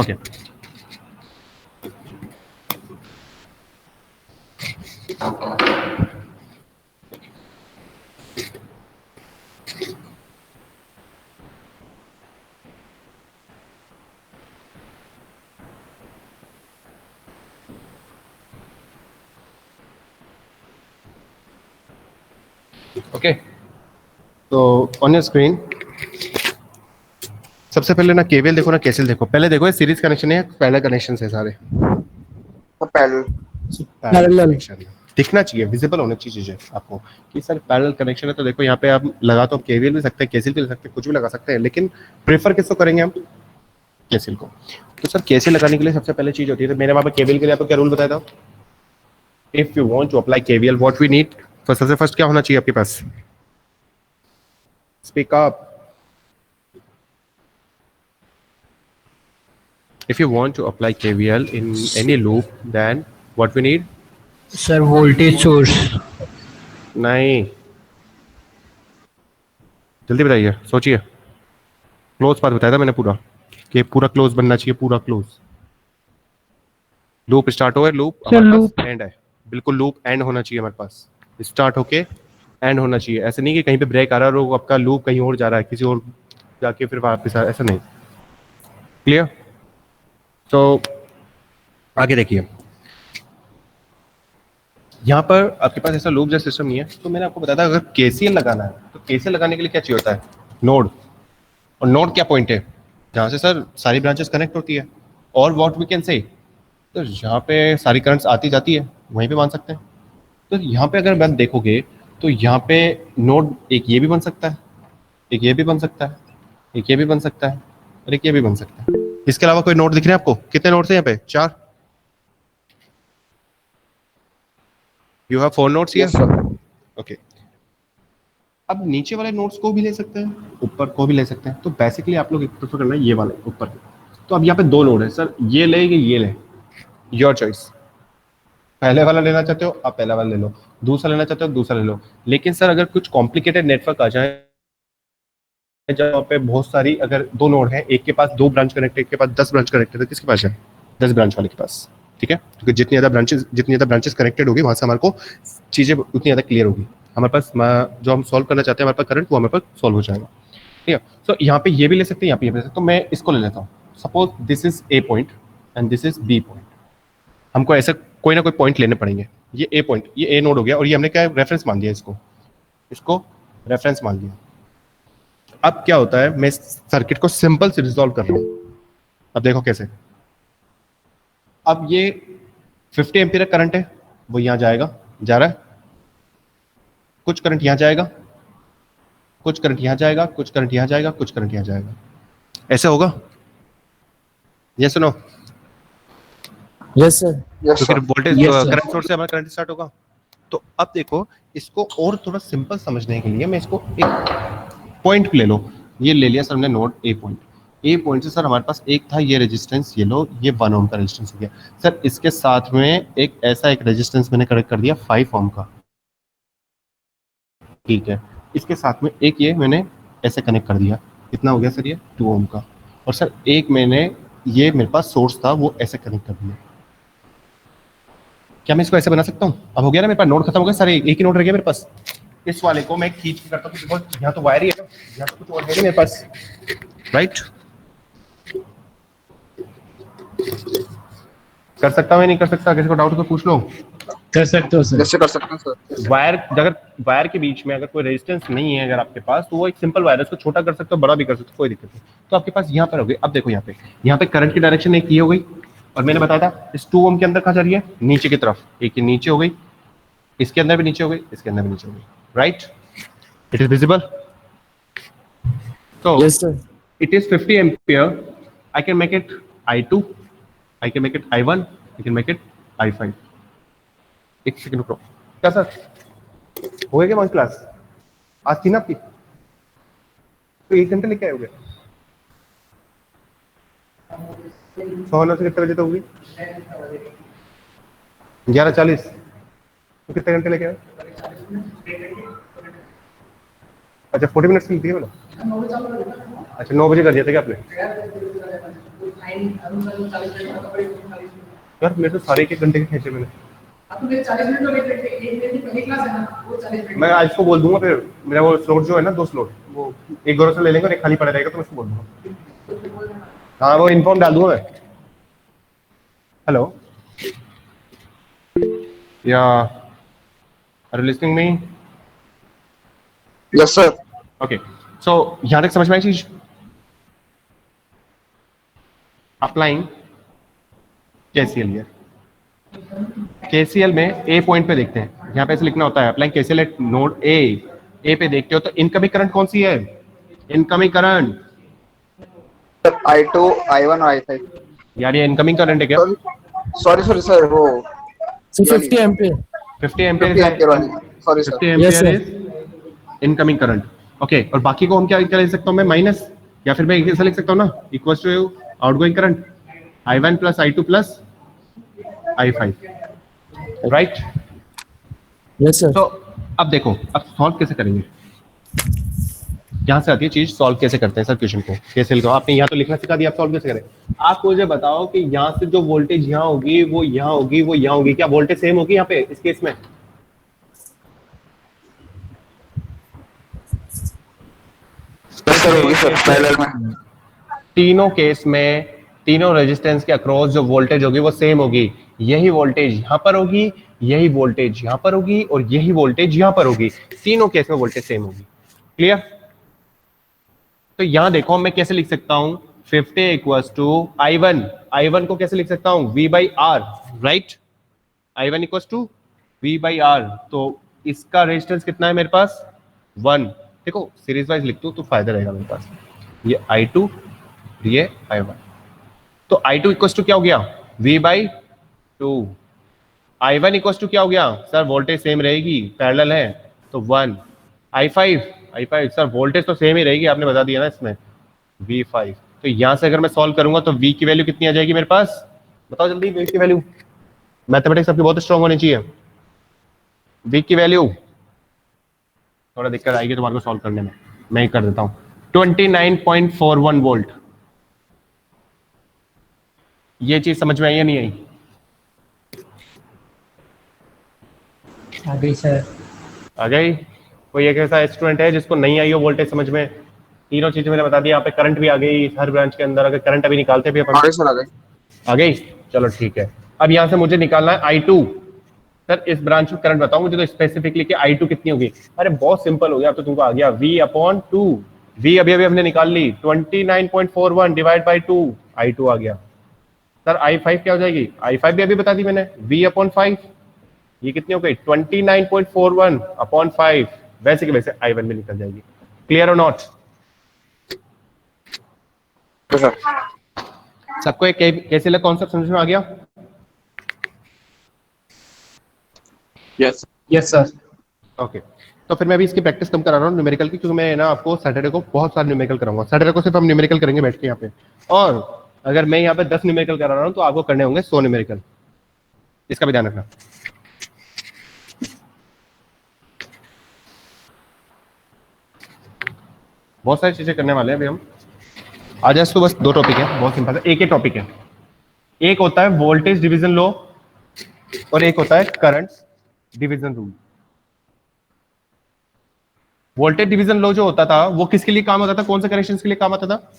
ओके. ओके, तो ऑन योर स्क्रीन सबसे पहले ना केवीएल देखो ना केसीएल देखो. पहले देखो ये सीरीज कनेक्शन है, पैरेलल कनेक्शन है सारे. तो पैरेलल कनेक्शन दिखना चाहिए, विजिबल होना चाहिए चीजें आपको कि सर पैरेलल कनेक्शन है. तो देखो यहाँ पे आप लगा तो केवीएल भी सकते हैं, केसीएल भी लगा सकते हैं, कुछ भी लगा सकते हैं, लेकिन प्रेफर किसको करेंगे हम, केसीएल को. तो सर केसीएल लगाने के लिए सबसे पहले चीज होती है, तो मेरे वहां पे केवीएल के लिए आपको क्या रूल बताया था, if you want to apply KVL what we need, तो सबसे फर्स्ट क्या होना चाहिए आपके पास, speak up. If you want to apply KVL in any loop, then what we need? Sir, voltage source. नहीं, जल्दी बताइए, सोचिए. क्लोज पाथ बताया था मैंने पूरा, कि पूरा क्लोज बनना चाहिए, पूरा क्लोज. लूप स्टार्ट हो है, लूप एंड है, बिल्कुल लूप एंड होना चाहिए हमारे पास, स्टार्ट होके एंड होना चाहिए. ऐसे नहीं कि कहीं पे ब्रेक आ रहा है और आपका लूप कहीं और जा रहा है, किसी और जाके फिर वापस आ रहा है, ऐसा नहीं. क्लियर? तो आगे देखिए, यहाँ पर आपके पास ऐसा लूप जैसा सिस्टम नहीं है. तो मैंने आपको बताया था अगर केसीएल लगाना है तो केसीएल लगाने के लिए क्या चाहिए होता है, नोड. और नोड क्या पॉइंट है जहाँ से सर सारी ब्रांचेस कनेक्ट होती है, और व्हाट वी कैन से, तो जहाँ पे सारी करंट्स आती जाती है वहीं पे मान सकते हैं. तो यहाँ पे अगर बात देखोगे तो यहाँ पे नोड एक ये भी बन सकता है, एक ये भी बन सकता है, एक ये भी बन सकता है, और एक ये भी बन सकता है. इसके अलावा कोई नोड दिख रहे हैं आपको? कितने नोड्स हैं यहाँ पे? 4. You have 4 nodes here. Okay. अब नीचे वाले नोड्स को भी ले सकते हैं, ऊपर को भी ले सकते हैं. तो बेसिकली आप लोग प्रेफर करना है ये वाले ऊपर. तो अब यहाँ पे 2 नोड है सर, ये ले कि ये ले, योर चॉइस. पहले वाला लेना चाहते हो आप पहला वाला ले लो, दूसरा लेना चाहते हो दूसरा ले लो. लेकिन सर अगर कुछ कॉम्प्लिकेटेड नेटवर्क आ जाए जहाँ पे बहुत सारी, अगर 2 नोड है, एक के पास 2 ब्रांच कनेक्ट है, एक के पास 10 ब्रांच कनेक्ट है, तो किसके पास जाए? 10 ब्रांच वाले के पास. ठीक है, क्योंकि जितनी ज़्यादा ब्रांचेस कनेक्टेड होगी वहां से हमारे को चीजें उतनी ज़्यादा क्लियर होगी. हमारे पास जो हम सॉल्व करना चाहते हैं हमारे पास करंट, वो हमारे पास सॉल्व हो जाएगा. ठीक है. सो यहाँ पे ये भी ले सकते हैं, यहाँ पे ये भी ले सकते हैं. तो मैं इसको ले लेता हूँ. Suppose this is A point and this is B point. हमको ऐसा कोई ना कोई पॉइंट लेने पड़ेंगे. ये ए पॉइंट, ये ए नोड हो गया, और ये हमने क्या रेफरेंस मान दिया, इसको रेफरेंस मान लिया. अब क्या होता है, मैं सर्किट को सिंपल से रिजॉल्व कर रहा हूं. अब देखो कैसे. अब ये 50 एम्पीयर करंट है, वो यहां जाएगा, जा रहा है. कुछ करंट यहाँ जाएगा, कुछ करंट यहाँ जाएगा, कुछ करंट यहाँ जाएगा, कुछ करंट यहाँ जाएगा, ऐसे होगा? ये सुनो, यस सर। तो फिर voltage Yes, sir. Current source से हमारा करंट स्टार्ट होगा। तो अब देखो, इसको और थोड़ा सिंपल समझने के लिए मैं इसको एक पॉइंट ले लो, ये ले लिया सर हमने node A point. A point से सर हमारे पास एक था ये रेजिस्टेंस, ये लो, ये 1 ओम का रेजिस्टेंस हो गया सर। इसके साथ में एक ऐसा एक रेजिस्टेंस मैंने कनेक्ट कर दिया 5 ओम का, ठीक है। इसके साथ में एक ये मैंने ऐसे कनेक्ट कर दिया, कितना हो गया सर ये 2 ओम का। और सर एक मैंने ये मेरे पास सोर्स था वो ऐसे कनेक्ट कर दिया। क्या मैं इसको ऐसे बना सकता हूँ? अब हो गया ना, मेरे पास नोड खत्म हो गया सर, एक ही नोड रह गया मेरे पास। इस वाले को मैं खींच के करता हूँ, यहाँ तो वायर ही है, यहाँ तो कुछ और है नहीं मेरे पास, राइट? कर सकता हूँ या नहीं कर सकता? किसी को डाउट तो पूछ लो। कर सकते हो सर। जैसे कर सकते हैं सर। वायर, अगर वायर के बीच में अगर कोई रेजिस्टेंस नहीं है अगर आपके पास, तो वो एक सिंपल वायर है, उसको छोटा कर सकते हो, बड़ा भी कर सकते हो, कोई दिक्कत नहीं। तो आपके पास यहाँ पर हो गई। अब देखो यहाँ पे करंट की डायरेक्शन एक ये हो गई, और मैंने बताया था इस 2 ओम के अंदर कहाँ जा रही है? नीचे की तरफ। एक नीचे हो गई, इसके अंदर भी नीचे हो गई, इसके अंदर भी नीचे हो गई, राइट? It is visible? तो yes sir. it is 50 ampere. I can make it I2, I can make it I1, I can make it I5. एक सेकंड रुको। क्या सर हो गया क्या वन क्लास? आज थी ना आपकी, तो 1 घंटे लेके आए होगे। 100 से कितने बजे तक होगी? 11:40। तो कितने घंटे लेके आए? अच्छा 40 मिनट्स की थी बोला। अच्छा 9 बजे कर दिया था क्या आपने? यार मेरे तो सारे 1 घंटे के खींचे मैंने। मैं आज को बोल दूंगा, फिर मेरा वो स्लॉट जो है ना 2 स्लॉट वो एक गौरव से ले लेंगे और एक खाली पड़ा रहेगा, तो मैं उसको बोल दूंगा। हाँ वो इन्फॉर्म डाल दूंगा मैं। हेलो या are you listening me? Yes sir. Okay, so यहां तक समझ में आई चीज? Applying KCL here. केसीएल में ए पॉइंट पे देखते हैं, यहाँ पे ऐसे लिखना होता है applying KCL at node A. A पे देखते हो तो इनकमिंग करंट कौन सी है? इनकमिंग करंट I2, I1 और I5। यार ये इनकमिंग करंट है क्या? सॉरी सर, वो sir 50 ampere. 50 ampere sorry sir. 50 ampere is incoming current. Okay, और बाकी को हम क्या लिख सकता हूँ मैं? माइनस, या फिर मैं ऐसा लिख सकता हूँ ना, equal to outgoing current I1 plus I2 plus I5, right? Yes sir. तो अब देखो, अब सॉल्व कैसे करेंगे? यहाँ से आती है चीज, सॉल्व कैसे करते हैं सर क्वेश्चन को, कैसे लिखो? आपने यहाँ तो लिखना सिखा दिया, आप सॉल्व कैसे करें? आप मुझे बताओ कि यहाँ से जो वोल्टेज यहाँ होगी वो यहाँ होगी, वो यहाँ होगी, क्या वोल्टेज सेम होगी यहाँ पे इस केस में? होगी सर पैरेलल में। तीनों केस में तीनों रेजिस्टेंस के अक्रॉस जो वोल्टेज होगी वो सेम होगी। यही वोल्टेज यहाँ पर होगी, यही वोल्टेज यहाँ पर होगी, और यही वोल्टेज यहाँ पर होगी। तीनों केस में वोल्टेज सेम होगी। क्लियर? तो यहां देखो मैं कैसे लिख सकता हूं, 50 इक्वल्स टू I1 को कैसे लिख सकता हूं? V by R, right? I1 equals to V by R। तो इसका रेजिस्टेंस कितना है मेरे पास? 1। देखो सीरीज वाइज लिख दो तो फायदा रहेगा मेरे पास। ये I2, ये I1। तो I2 इक्वल्स टू क्या हो गया? V by 2। I1 equals to क्या हो गया? सर वोल्टेज सेम रहेगी, पैरेलल है, तो 1। I5 सर वोल्टेज तो सेम ही रहेगी, आपने बता दिया ना इसमें, V5। तो यहां से अगर मैं सॉल्व करूंगा तो V की वैल्यू कितनी आ जाएगी मेरे पास? बताओ जल्दी, V की वैल्यू। मैथमेटिक्स आपकी बहुत स्ट्रांग होनी चाहिए। V की वैल्यू थोड़ा दिक्कत आएगी तुम्हारे को सॉल्व करने में, मैं ही कर देता हूं। 29.41 वोल्ट। ये चीज समझ में आई या नहीं आई? आ गई सर। आ गई? कोई एक ऐसा स्टूडेंट है जिसको नहीं आई हो वोल्टेज समझ में? तीनों चीजें मैंने बता दी। यहाँ पे करंट भी आ गई हर ब्रांच के अंदर, अगर करंट अभी निकालते भी अपन। आ गई, चलो ठीक है। अब यहाँ से मुझे निकालना है I2। सर इस ब्रांच में करंट बताओ मुझे, तो स्पेसिफिकली कि I2 कितनी होगी? अरे बहुत सिंपल हो गया, अब तो तुमको आ गया, V/2। V अभी हमने निकाल ली, 29.41 डिवाइड बाई 2, I2 आ गया। सर I5 क्या हो जाएगी? I5 भी अभी बता दी मैंने, V/5। ये कितनी हो गई 29.41 अपॉन 5, वैसे के वैसे I1 में निकल जाएगी। क्लियर और नॉट? सबको एक कैसे लगा कॉन्सेप्ट समझ में आ गया? Yes yes sir. ओके तो फिर मैं भी इसकी प्रैक्टिस कम करा रहा हूँ न्यूमेरिकल की, क्योंकि मैं ना आपको सैटरडे को बहुत सारे न्यूमेरिकल कराऊंगा। सैटरडे को सिर्फ हम न्यूमेरिकल करेंगे बैठ के यहाँ पे, और अगर मैं यहाँ पे 10 न्यूमेरिकल करा रहा हूँ तो आपको करने होंगे 100 न्यूमेरिकल। इसका भी ध्यान रखना। बहुत सारी चीजें करने वाले हैं अभी हम। आज तो बस 2 टॉपिक है, बहुत सिंपल है, एक ही टॉपिक है। एक होता है वोल्टेज डिवीजन लॉ और एक होता है current division rule. Voltage division law जो होता था वो किसके लिए काम होता था, कौन से कनेक्शंस के लिए काम आता था?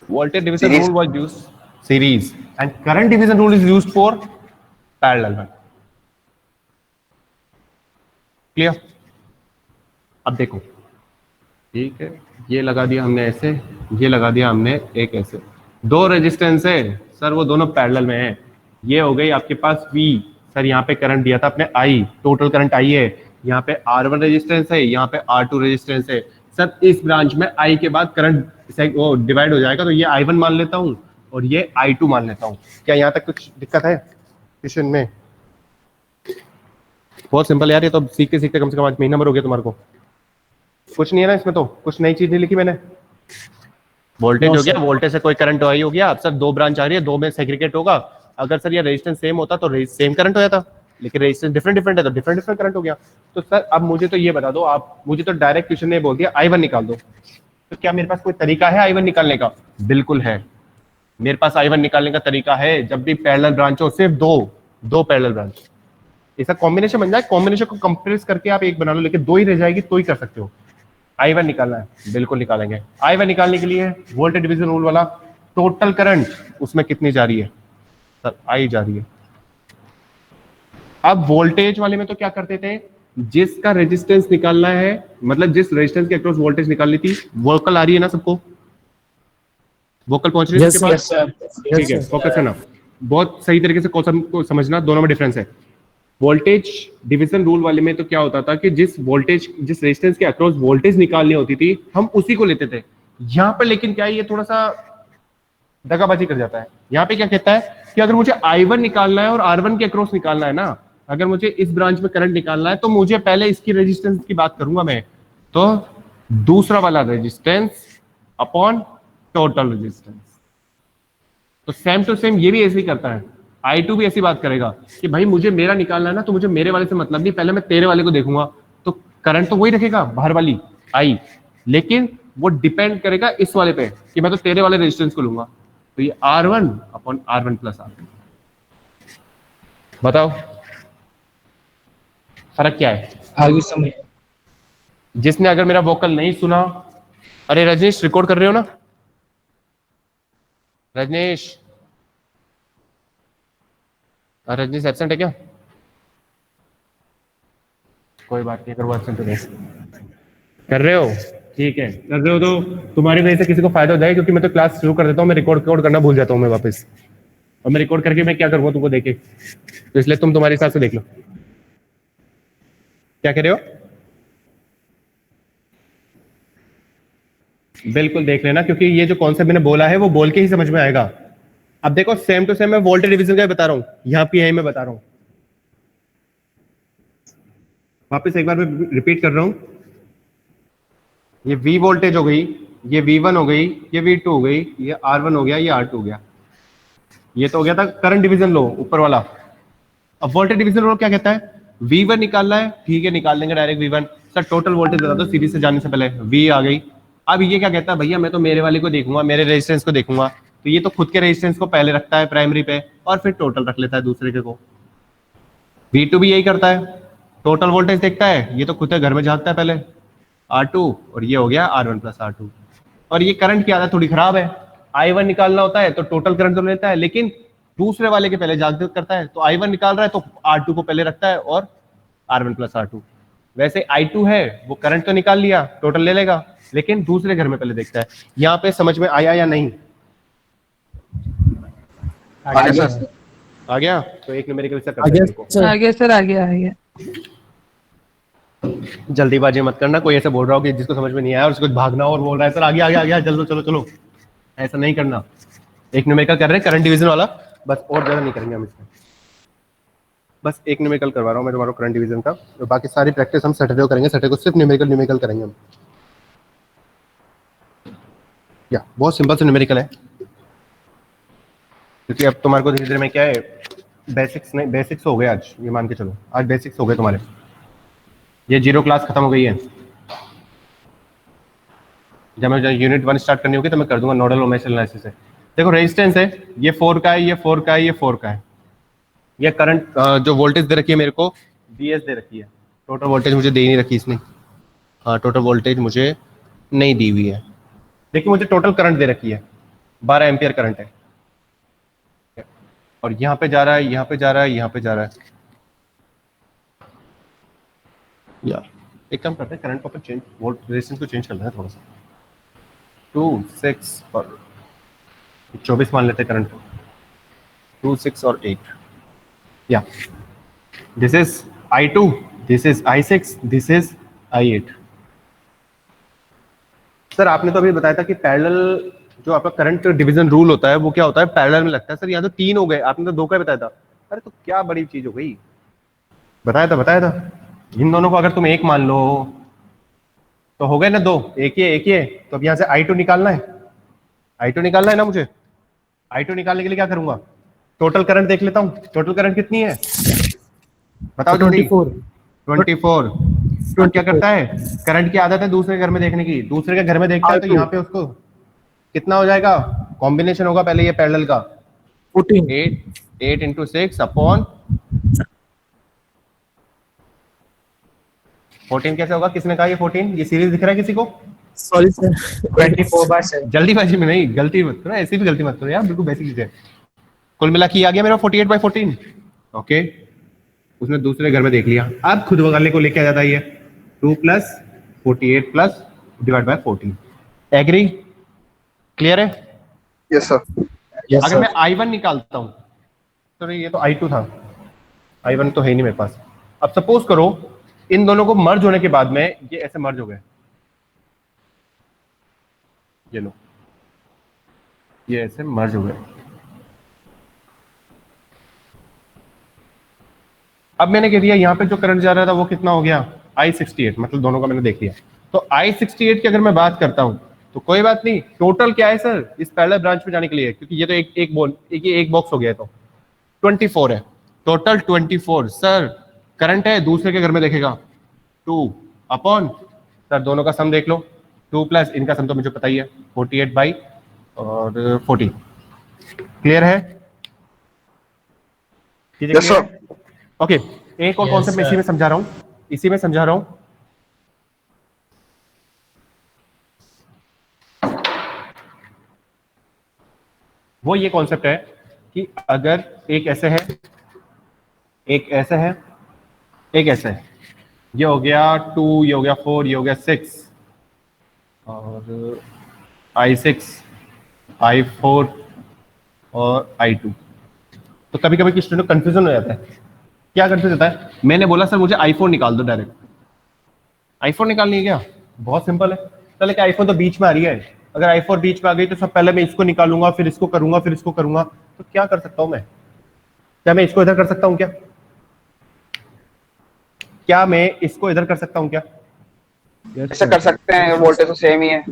Voltage division rule was used series and current division rule is used for parallel one. Clear? अब देखो, ठीक है, ये लगा दिया हमने ऐसे, ये लगा दिया हमने एक ऐसे, 2 रेजिस्टेंस है सर, वो दोनों पैरेलल में है। ये हो गई आपके पास V, सर यहाँ पे करंट दिया था अपने I, टोटल करंट I है, यहाँ पे R1 रेजिस्टेंस है, यहाँ पे R2 रेजिस्टेंस है। सर इस ब्रांच में I के बाद करंट वो डिवाइड हो जाएगा, तो ये I1 मान लेता हूँ और ये I2 मान लेता हूँ। क्या यहाँ तक कुछ दिक्कत है क्वेश्चन में? बहुत सिंपल यार, ये तो सीखते सीखते कम से कम आज महीना भर हो गया तुम्हारे को। कुछ नहीं है ना इसमें, तो कुछ नई चीज नहीं लिखी मैंने। वोल्टेज हो गया, वोल्टेज से कोई करंट आई हो गया। अब सर 2 ब्रांच आ रही है, 2 में सेग्रीगेट होगा। अगर सर ये रेजिस्टेंस सेम होता तो सेम करंट हो जाता, लेकिन रेजिस्टेंस डिफरेंट डिफरेंट है तो डिफरेंट डिफरेंट करंट हो गया। तो सर अब मुझे तो ये बता दो, आप मुझे तो डायरेक्ट क्वेश्चन ने बोल दिया I1 निकाल दो, तो क्या मेरे पास कोई तरीका है I1 निकालने का? बिल्कुल है, मेरे पास I1 निकालने का तरीका है। जब भी पैरेलल ब्रांच हो, सिर्फ दो पैरेलल ब्रांच, ऐसा कॉम्बिनेशन बन जाए, कॉम्बिनेशन को कंप्रेस करके आप एक बना लो, लेकिन 2 ही रह जाएगी तो ही कर सकते हो। I1 निकालना है, बिल्कुल निकालेंगे। I1 निकालने के लिए वोल्टेज डिवीजन रूल वाला, टोटल करंट उसमें कितनी जा रही है सर? I जा रही है। अब वोल्टेज वाले में तो क्या करते थे, जिसका रेजिस्टेंस निकालना है, मतलब जिस रेजिस्टेंस के अक्रॉस वोल्टेज निकालनी थी, वोकल आ रही है ना सबको? वोकल पहुंच रही है सबके पास? ठीक है, फोकस करना, बहुत सही तरीके से कॉन्सेप्ट को समझना, दोनों में डिफरेंस है। वोल्टेज डिवीजन रूल वाले में तो क्या होता था कि जिस रेजिस्टेंस के अक्रॉस वोल्टेज निकालनी होती थी, हम उसी को लेते थे। यहाँ पर लेकिन क्या है, ये थोड़ा सा दगाबाजी कर जाता है। यहाँ पे क्या कहता है कि अगर मुझे I1 निकालना है और R1 के अक्रॉस निकालना है ना, अगर मुझे इस ब्रांच में करंट निकालना है, तो मुझे पहले इसकी रेजिस्टेंस की बात करूंगा मैं, तो दूसरा वाला रेजिस्टेंस अपॉन टोटल रेजिस्टेंस। तो सेम टू सेम ये भी ऐसे ही करता है, I2 भी ऐसी बात करेगा कि भाई मुझे मेरा निकालना है ना, तो मुझे मेरे वाले से मतलब नहीं, पहले मैं तेरे वाले को देखूंगा। तो करंट तो वही रखेगा बाहर वाली I, लेकिन वो डिपेंड करेगा इस वाले पे कि मैं तो तेरे वाले रेजिस्टेंस को लूंगा। तो ये R1 upon R1 plus R2। बताओ फर्क क्या है? आगे समझ। जिसने अगर मेरा वोकल नहीं सुना, अरे रजनीश रिकॉर्ड कर रहे हो ना? रजनीश रजनीश एब्सेंट है क्या? कोई बात नहीं, अगर वो एब्सेंट है कर रहे हो, ठीक है, कर रहे हो तो तुम्हारी वजह से किसी को फायदा हो जाएगा, क्योंकि मैं तो क्लास शुरू कर देता हूँ, मैं रिकॉर्ड करना भूल जाता हूँ मैं वापस, और मैं रिकॉर्ड करके मैं क्या करूँगा तुमको देखे, तो इसलिए तुम तुम्हारे हिसाब से देख लो। क्या कह रहे हो? बिल्कुल देख लेना, क्योंकि ये जो कॉन्सेप्ट मैंने बोला है वो बोल के ही समझ में आएगा। अब देखो सेम टू सेम मैं वोल्टेज डिवीजन का बता रहा हूं, यहां पे मैं बता रहा हूं, वापस एक बार मैं रिपीट कर रहा हूं। ये V वोल्टेज हो गई, ये V1 हो गई, ये V2 हो गई, ये R1 हो गया, ये R2 हो गया। ये तो हो गया था करंट डिवीजन लो ऊपर वाला। अब वोल्टेज डिवीजन लो क्या कहता है, V1 निकालना है, ठीक है निकाल लेंगे direct V1। Sir total voltage बता दो सीरीज से जाने से पहले, V आ गई। अब ये क्या कहता है, भैया मैं तो मेरे वाले को देखूंगा, मेरे रेजिस्टेंस को देखूंगा, तो ये तो खुद के रेजिस्टेंस को पहले रखता है प्राइमरी पे और फिर टोटल रख लेता है दूसरे के को। V2 भी यही करता है, टोटल वोल्टेज देखता है, ये तो खुद के घर में झांकता है पहले R2, और ये हो गया R1 प्लस R2। और ये करंट की आदत थोड़ी खराब है, I1 निकालना होता है तो टोटल करंट तो लेता है, लेकिन दूसरे वाले के पहले जागृत करता है। तो I1 निकाल रहा है तो R2 को पहले रखता है और R1 प्लस R2। वैसे I2 है वो करंट तो निकाल लिया, टोटल ले लेगा, लेकिन दूसरे घर में पहले देखता है। यहाँ पे समझ में आया या नहीं? आ गया? तो एक न्यूमेरिकल से आ गया सर। आगे सर, आगे आगे। जल्दीबाजी मत करना, कोई ऐसा बोल रहा हो कि जिसको समझ में नहीं आया और उसको भागना और बोल रहा है सर आगे आगे आगे चलो चलो चलो, ऐसा नहीं करना। एक न्यूमेरिकल कर रहे हैं करंट डिवीजन वाला, बस, और ज्यादा नहीं करेंगे हम इसमें। बस एक न्यूमेरिकल करवा रहा हूँ मैं तुम्हारा करंट डिवीजन का, तो बाकी सारी प्रैक्टिस हम सैटरडे को करेंगे। सैटरडे को सिर्फ न्यूमेरिकल करेंगे हम। या बहुत सिंपल सा न्यूमेरिकल है, क्योंकि अब तुम्हारे को धीरे धीरे में क्या है, बेसिक्स नहीं, बेसिक्स हो गए आज, ये मान के चलो आज बेसिक्स हो गए तुम्हारे। ये 0 क्लास खत्म हो गई है। जब मैं यूनिट 1 स्टार्ट करनी होगी तो मैं कर दूंगा नोडल और मेश एनालिसिस से। देखो रेजिस्टेंस है, ये 4 का है, ये 4 का है, ये 4 का है। ये करंट जो वोल्टेज दे रखी है मेरे को VS दे रखी है। टोटल वोल्टेज मुझे दे नहीं रखी इसने, हाँ टोटल वोल्टेज मुझे नहीं दी हुई है, लेकिन मुझे टोटल करंट दे रखी है 12 एम्पियर करंट है, और यहाँ पे जा रहा है, यहाँ पे जा रहा है, यहाँ पे जा रहा है। यार एक काम करते हैं, करंट को अपन चेंज, वोल्ट रेजिस्टेंस को चेंज कर लेते हैं थोड़ा सा। 2 6 और 24 मान लेते हैं करंट को, 2 6 और 8। या this is I2, this is I6, this is I8। Sir आपने तो अभी बताया था कि पैरेलल जो आपका करंट डिवीजन रूल होता है वो क्या होता है, पैरेलल में लगता है। सर यहाँ तो 3 हो गए, आपने तो 2 का बताया था। अरे तो क्या बड़ी चीज हो गई, बताया था। इन दोनों को अगर तुम एक मान लो तो हो गए ना 2, एक ही है। तो अब यहाँ से I2 निकालना है ना मुझे। I2 निकालने के लिए क्या करूंगा, टोटल करंट देख लेता हूँ। टोटल करंट कितनी है बताओ जल्दी। 24। तो क्या करता है, करंट की आदत है दूसरे के घर में देखने की, दूसरे के घर में देखता है तो यहाँ पे उसको कितना हो जाएगा, कॉम्बिनेशन होगा पहले ये पैरेलल का 8 into 6 अपॉन 14 कैसे होगा, किसने कहा ये 14, ये सीरीज दिख रहा है किसी को? Sorry sir. 24/7। जल्दीबाजी में नहीं, गलती मत करो, ऐसी भी गलती मत करो यार, बिल्कुल बेसिक चीज है। कुल मिला के आ गया मेरा 48/14। ओके, उसने दूसरे घर में देख लिया। अब खुद वाले को लेके आ जाता है ये 2 + 48 + डिवाइड बाय 14। एग्री, क्लियर है? Yes sir. अगर मैं I1 निकालता हूं तो ये तो I2 था, I1 तो है नहीं मेरे पास। अब सपोज करो इन दोनों को मर्ज होने के बाद में ये ऐसे मर्ज हो गए, ये लो, ये ऐसे मर्ज हो गए। अब मैंने कह दिया यहाँ पे जो करंट जा रहा था वो कितना हो गया, I68, मतलब दोनों का मैंने देख लिया। तो I68 की अगर मैं बात करता हूं तो कोई बात नहीं, टोटल क्या है सर इस पैरेलल ब्रांच में जाने के लिए, क्योंकि ये तो एक बॉक्स हो गया, तो 24 है टोटल। 24 सर करंट है, दूसरे के घर में देखेगा 2 अपॉन, सर दोनों का सम देख लो, 2 प्लस इनका सम तो मुझे पता ही है 48/14। क्लियर है? Yes sir. ओके, एक और कॉन्सेप्ट मैं इसी में समझा रहा हूं, वो ये कॉन्सेप्ट है कि अगर एक ऐसे है, एक ऐसे है, एक ऐसे है, ये हो गया 2, ये हो गया 4, ये हो गया 6, और I6, I4 और I2। तो कभी कभी किसी स्टूडेंट को कंफ्यूजन हो जाता है। क्या कंफ्यूज होता है, मैंने बोला सर मुझे I4 निकाल दो डायरेक्ट। I4 निकालनी है क्या, बहुत सिंपल है। चले कि I4 तो बीच में आ रही है, अगर I4 बीच में आ गई तो सब पहले मैं इसको निकालूंगा, फिर इसको करूंगा, फिर इसको करूंगा। तो क्या कर सकता हूं मैं, क्या मैं इसको इधर कर सकता हूं क्या मैं इसको इधर कर सकता हूं क्या? ऐसा कर सकते हैं, वोल्टेज तो सेम ही है।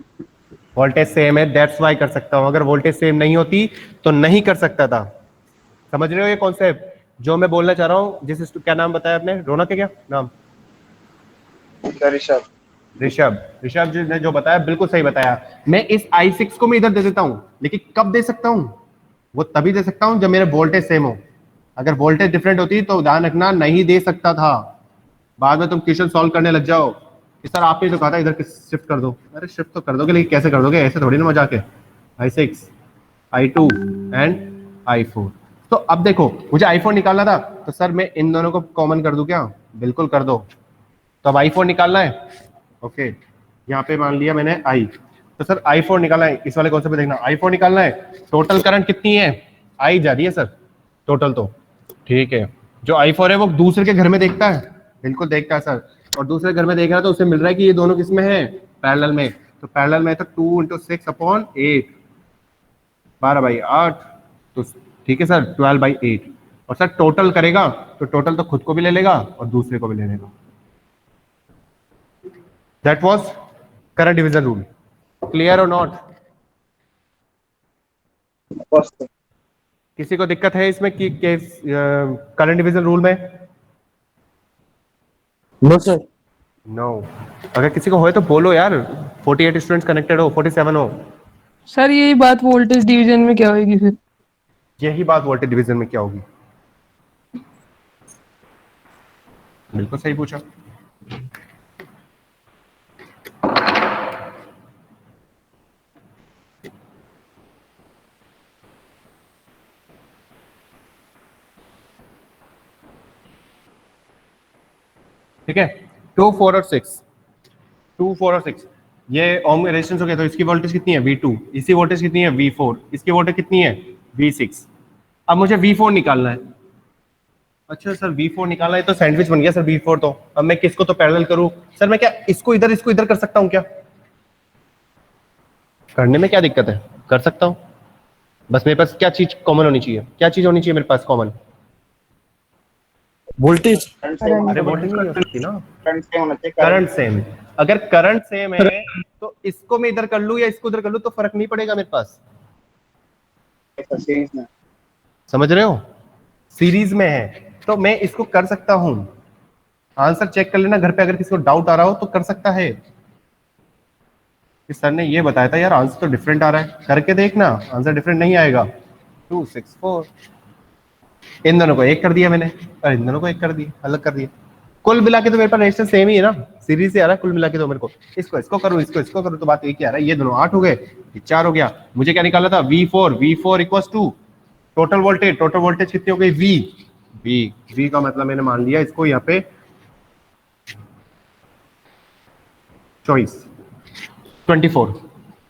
वोल्टेज सेम है, दैट्स वाई कर सकता हूं। अगर वोल्टेज सेम नहीं होती तो नहीं कर सकता था। समझ रहे हो ये कॉन्सेप्ट जो मैं बोलना चाह रहा हूं? क्या नाम बताया आपने, रौनक है क्या नाम? ऋषभ जी ने जो बताया बिल्कुल सही बताया। मैं इस I6 को मैं इधर दे देता हूं, लेकिन कब दे सकता हूं, वो तभी दे सकता हूं जब मेरे वोल्टेज सेम हो। अगर वोल्टेज डिफरेंट होती तो ध्यान रखना नहीं दे सकता था। बाद में तुम क्वेश्चन सॉल्व करने लग जाओ कि सर आपने तो कहा था इधर शिफ्ट कर दो। अरे शिफ्ट तो कर दोगे, लेकिन कैसे कर दोगे, ऐसे थोड़ी ना मजा के। I6, I2 and I4। तो अब देखो मुझे I4 निकालना था, तो सर मैं इन दोनों को कॉमन कर दूं क्या? बिल्कुल कर दो। तो अब I4 निकालना है, ओके यहाँ पे मान लिया मैंने I, तो सर I4 निकालना है। इस वाले कॉन्सेप्ट पे देखना, I4 निकालना है, टोटल करंट कितनी है, I जा रही है सर टोटल, तो ठीक है, जो I4 है वो दूसरे के घर में देखता है, बिल्कुल देखता है सर, और दूसरे घर में देख रहा है तो उसे मिल रहा है कि ये दोनों किसमें है, पैरेलल में, तो पैरेलल में तो 2 × 6/8, 12/8, तो ठीक है सर 12/8, और सर टोटल करेगा तो टोटल तो खुद को भी ले लेगा और दूसरे को भी ले लेगा। That was current division rule. Clear और नॉट? किसी को दिक्कत है इसमें कि करंट डिवीजन रूल में? No sir. नो। अगर किसी को हो तो बोलो यार, 48 स्टूडेंट्स कनेक्टेड हो, 47 हो। सर यही बात वोल्टेज डिवीजन में क्या होगी फिर? यही बात वोल्टेज डिवीजन में क्या होगी? बिल्कुल सही पूछा। ठीक है, 2, 4 और 6, 2, 4 और 6 ये ओम रेजिस्टेंस हो गया, तो इसकी वोल्टेज कितनी है V2, इसकी वोल्टेज कितनी है V4, इसकी वोल्टेज कितनी है V6। अब मुझे V4 निकालना है। अच्छा सर V4 निकालना है तो सैंडविच बन गया सर V4, तो अब मैं किसको तो पैरेलल करूं सर? मैं क्या इसको इधर कर सकता हूं क्या? करने में क्या दिक्कत है, कर सकता हूं, बस मेरे पास क्या चीज कॉमन होनी चाहिए, क्या चीज होनी चाहिए मेरे पास कॉमन? वोल्टेज। अरे वोल्टेज नहीं हो सकती ना, करंट सेम। अगर करंट सेम है तो इसको मैं इधर कर लूं या इसको उधर कर लूं तो फर्क नहीं पड़ेगा मेरे पास, समझ रहे हो? सीरीज में है तो मैं इसको कर सकता हूं। आंसर चेक कर लेना घर पे, अगर किसी को डाउट आ रहा हो तो कर सकता है। सर ने ये बताया था यार आंसर तो डिफरेंट आ रहा है, करके देखना आंसर डिफरेंट नहीं आएगा। 2, 6, 4, इन दोनों को एक कर दिया मैंने और इन दोनों को एक कर दिया, अलग कर दिया। कुल मिला के तो मेरे पास रेजिस्टेंस सेम ही है ना, सीरीज से आ रहा है, कुल मिला के तो मेरे को इसको करूं, इसको करूं तो बात एक ही आ रहा है। ये दोनों 8 हो गए, ये 4 हो गया। मुझे क्या निकालना था? V4 equals to total voltage कितनी हो गई? V का मतलब मैंने मान लिया इसको यहाँ पे चॉइस 24,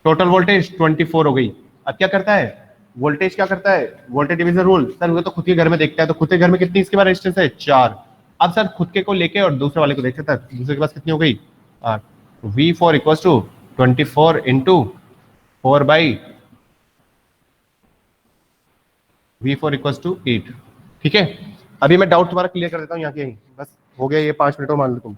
टोटल वोल्टेज 24 हो गई। अब क्या करता है वोल्टेज, क्या करता है वोल्टेज डिवीजन रूल? सर वो तो खुद के घर में देखता है, तो खुद के घर में कितनी इसके बाद रेजिस्टेंस है? 4। अब सर खुद के को लेके और दूसरे वाले को देख सकता है, दूसरे के पास कितनी हो गई? 8। V4 equals to 24 into 4/, V4 equals to 8। ठीक है, अभी मैं डाउट तुम्हारा क्लियर कर देता हूँ यहाँ के, बस हो गया ये 5 मिनट मान लो तुम।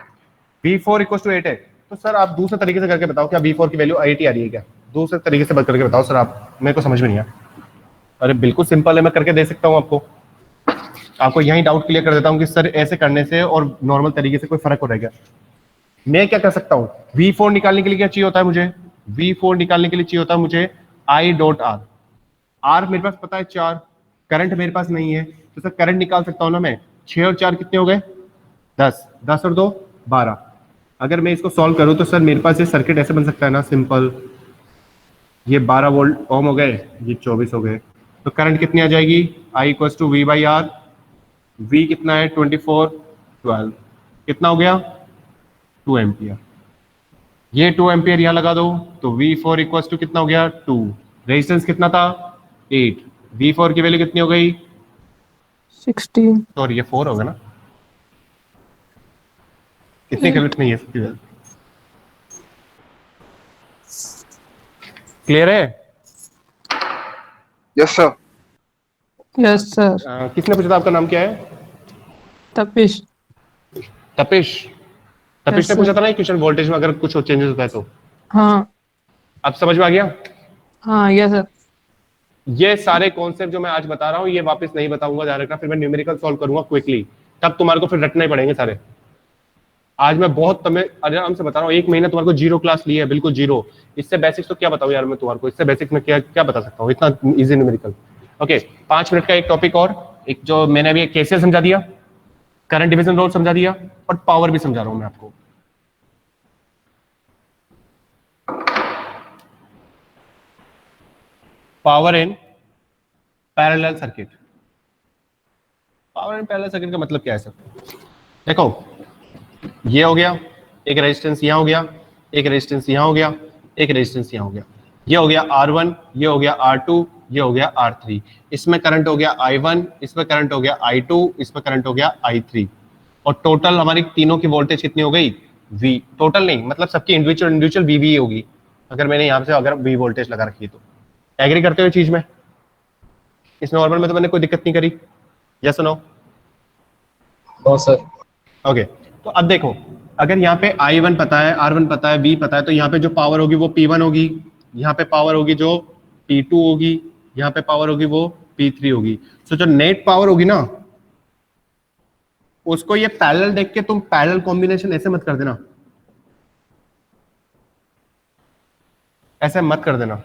V4 इक्वल्स टू 8 है, तो सर आप दूसरे तरीके से करके बताओ क्या V4 की वैल्यू 8 ही आ रही है क्या? दूसरे तरीके से बता करके बताओ सर आप, मेरे को समझ में नहीं आया। अरे बिल्कुल सिंपल है, मैं करके दे सकता हूँ आपको यही डाउट क्लियर कर देता हूँ कि सर ऐसे करने से और नॉर्मल तरीके से कोई फर्क हो रहेगा। मैं क्या कर सकता हूँ, V4 निकालने के लिए क्या चाहिए होता है मुझे? V4 निकालने के लिए चाहिए होता है मुझे I.R। R मेरे पास पता है 4, करंट मेरे पास नहीं है, तो सर करंट निकाल सकता हूँ ना मैं। 6 और 4 कितने हो गए? 10, 10 और 2 12। अगर मैं इसको सॉल्व करूँ तो सर मेरे पास ये सर्किट ऐसे बन सकता है ना, सिंपल, ये 12 वोल्ट ओम हो गए, ये 24 हो गए, तो करंट कितनी आ जाएगी? I equals to V/R। V कितना है? 24, 12, कितना हो गया? 2 एम्पियर। ये 2 एम्पियर यहाँ लगा दो तो V4 इक्वल्स टू कितना हो गया? 2। रेजिस्टेंस कितना था? 8। V4 की वैल्यू कितनी हो गई? 16। सॉरी ये 4 होगा ना, कितनी गलत नहीं है इसकी वैल्यू। क्लियर है? Yes sir. Yes sir. किसने पूछा था आपका नाम क्या है? तपिश। तपिश Yes, ने पूछा sir. था ना क्वेश्चन, वोल्टेज में अगर कुछ चेंजेस होता है तो। हाँ अब समझ में आ गया? हाँ यस सर। ये सारे कॉन्सेप्ट जो मैं आज बता रहा हूँ ये वापस नहीं बताऊंगा, ध्यान रखना। फिर मैं न्यूमेरिकल सॉल्व करूंगा क्विकली, तब तुम्हारे को फिर रटना ही पड़ेंगे सारे। आज मैं बहुत तुम्हें आराम से बता रहा हूँ, 1 महीना तुम्हारे को जीरो क्लास ली है, बिल्कुल जीरो। इससे बेसिक्स तो क्या बताऊँ यार मैं तुम्हारे को, इससे बेसिक्स में क्या बता सकता हूँ, इतना इजी न्यूमेरिकल। ओके 5 मिनट का एक टॉपिक और, एक जो मैंने अभी केसीएल समझा दिया, करंट डिवीजन रूल समझा दिया और पावर भी समझा रहा हूं मैं आपको। Power in parallel circuit. Power in parallel circuit का मतलब क्या है सर? देखो ये हो गया, एक रेजिस्टेंस यहां हो गया, एक रेजिस्टेंस यहां हो गया, एक रेजिस्टेंस यहां हो गया, ये हो गया R1, ये हो गया R2, ये हो गया R3, इसमें करंट हो गया I1, इसमें करंट हो गया I2, इसमें करंट हो गया I3, और टोटल हमारी तीनों की वोल्टेज कितनी हो गई? V। टोटल नहीं, मतलब सबकी इंडिविजुअल VV होगी अगर मैंने यहाँ से अगर V वोल्टेज लगा रखी है तो। एग्री करते हुए चीज में? इस नॉर्मल में तो मैंने कोई दिक्कत नहीं करी, यस नो? सर ओके, तो अब देखो, अगर यहाँ पे I1 पता है, R1 पता है, V पता है, तो यहाँ पे जो पावर होगी वो P1 होगी, यहाँ पे पावर होगी जो P2 होगी, यहाँ पे पावर होगी वो P3 होगी। तो जो नेट पावर होगी ना, उसको ये पैरेलल देख के तुम पैरेलल कॉम्बिनेशन ऐसे मत कर देना, ऐसे मत कर देना।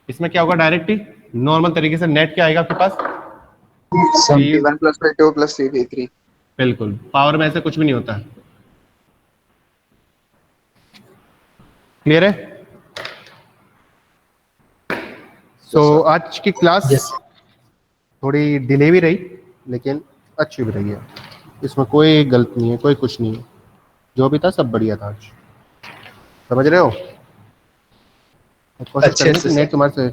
इसमें क्या होगा? डायरेक्ट ही नॉर्मल तरीके से नेट क्या आएगा आपके पास? P1 plus P2 plus P3। बिल्कुल, पावर में ऐसे कुछ भी नहीं होता है। क्लियर है? सो आज की क्लास थोड़ी डिले भी रही लेकिन अच्छी भी रही है, इसमें कोई गलत नहीं है, कोई कुछ नहीं है, जो भी था सब बढ़िया था आज, समझ रहे हो? अच्छे से नेट तुम्हारे से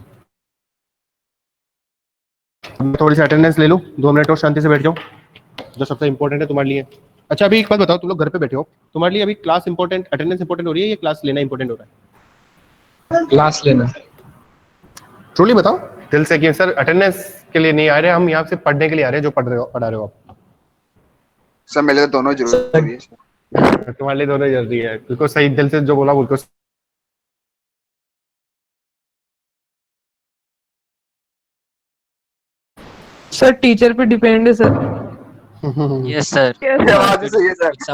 थोड़ी सी अटेंडेंस ले लूं, 2 मिनट और शांति से बैठ जाओ, जो सबसे इंपॉर्टेंट है तुम्हारे लिए। अच्छा, अभी एक बात बताओ, तुम लोग घर पे बैठे हो, तुम्हारे लिए अभी क्लास इंपॉर्टेंट, अटेंडेंस इंपॉर्टेंट हो रही है या क्लास लेना इंपॉर्टेंट हो रहा है? क्लास लेना। ट्रूली बताओ दिल से कि सर अटेंडेंस के लिए नहीं आ रहे, हम यहाँ से पढ़ने के लिए आ रहे हैं, जो पढ़ा रहे हो आप। सब मेरे लिए दोनों जरूरी है। तुम्हारे लिए दोनों जरूरी है, बिल्कुल सही, दिल से जो बोला बिल्कुल सर टीचर पे डिपेंड है सर। Yes sir. आवाज से ये सर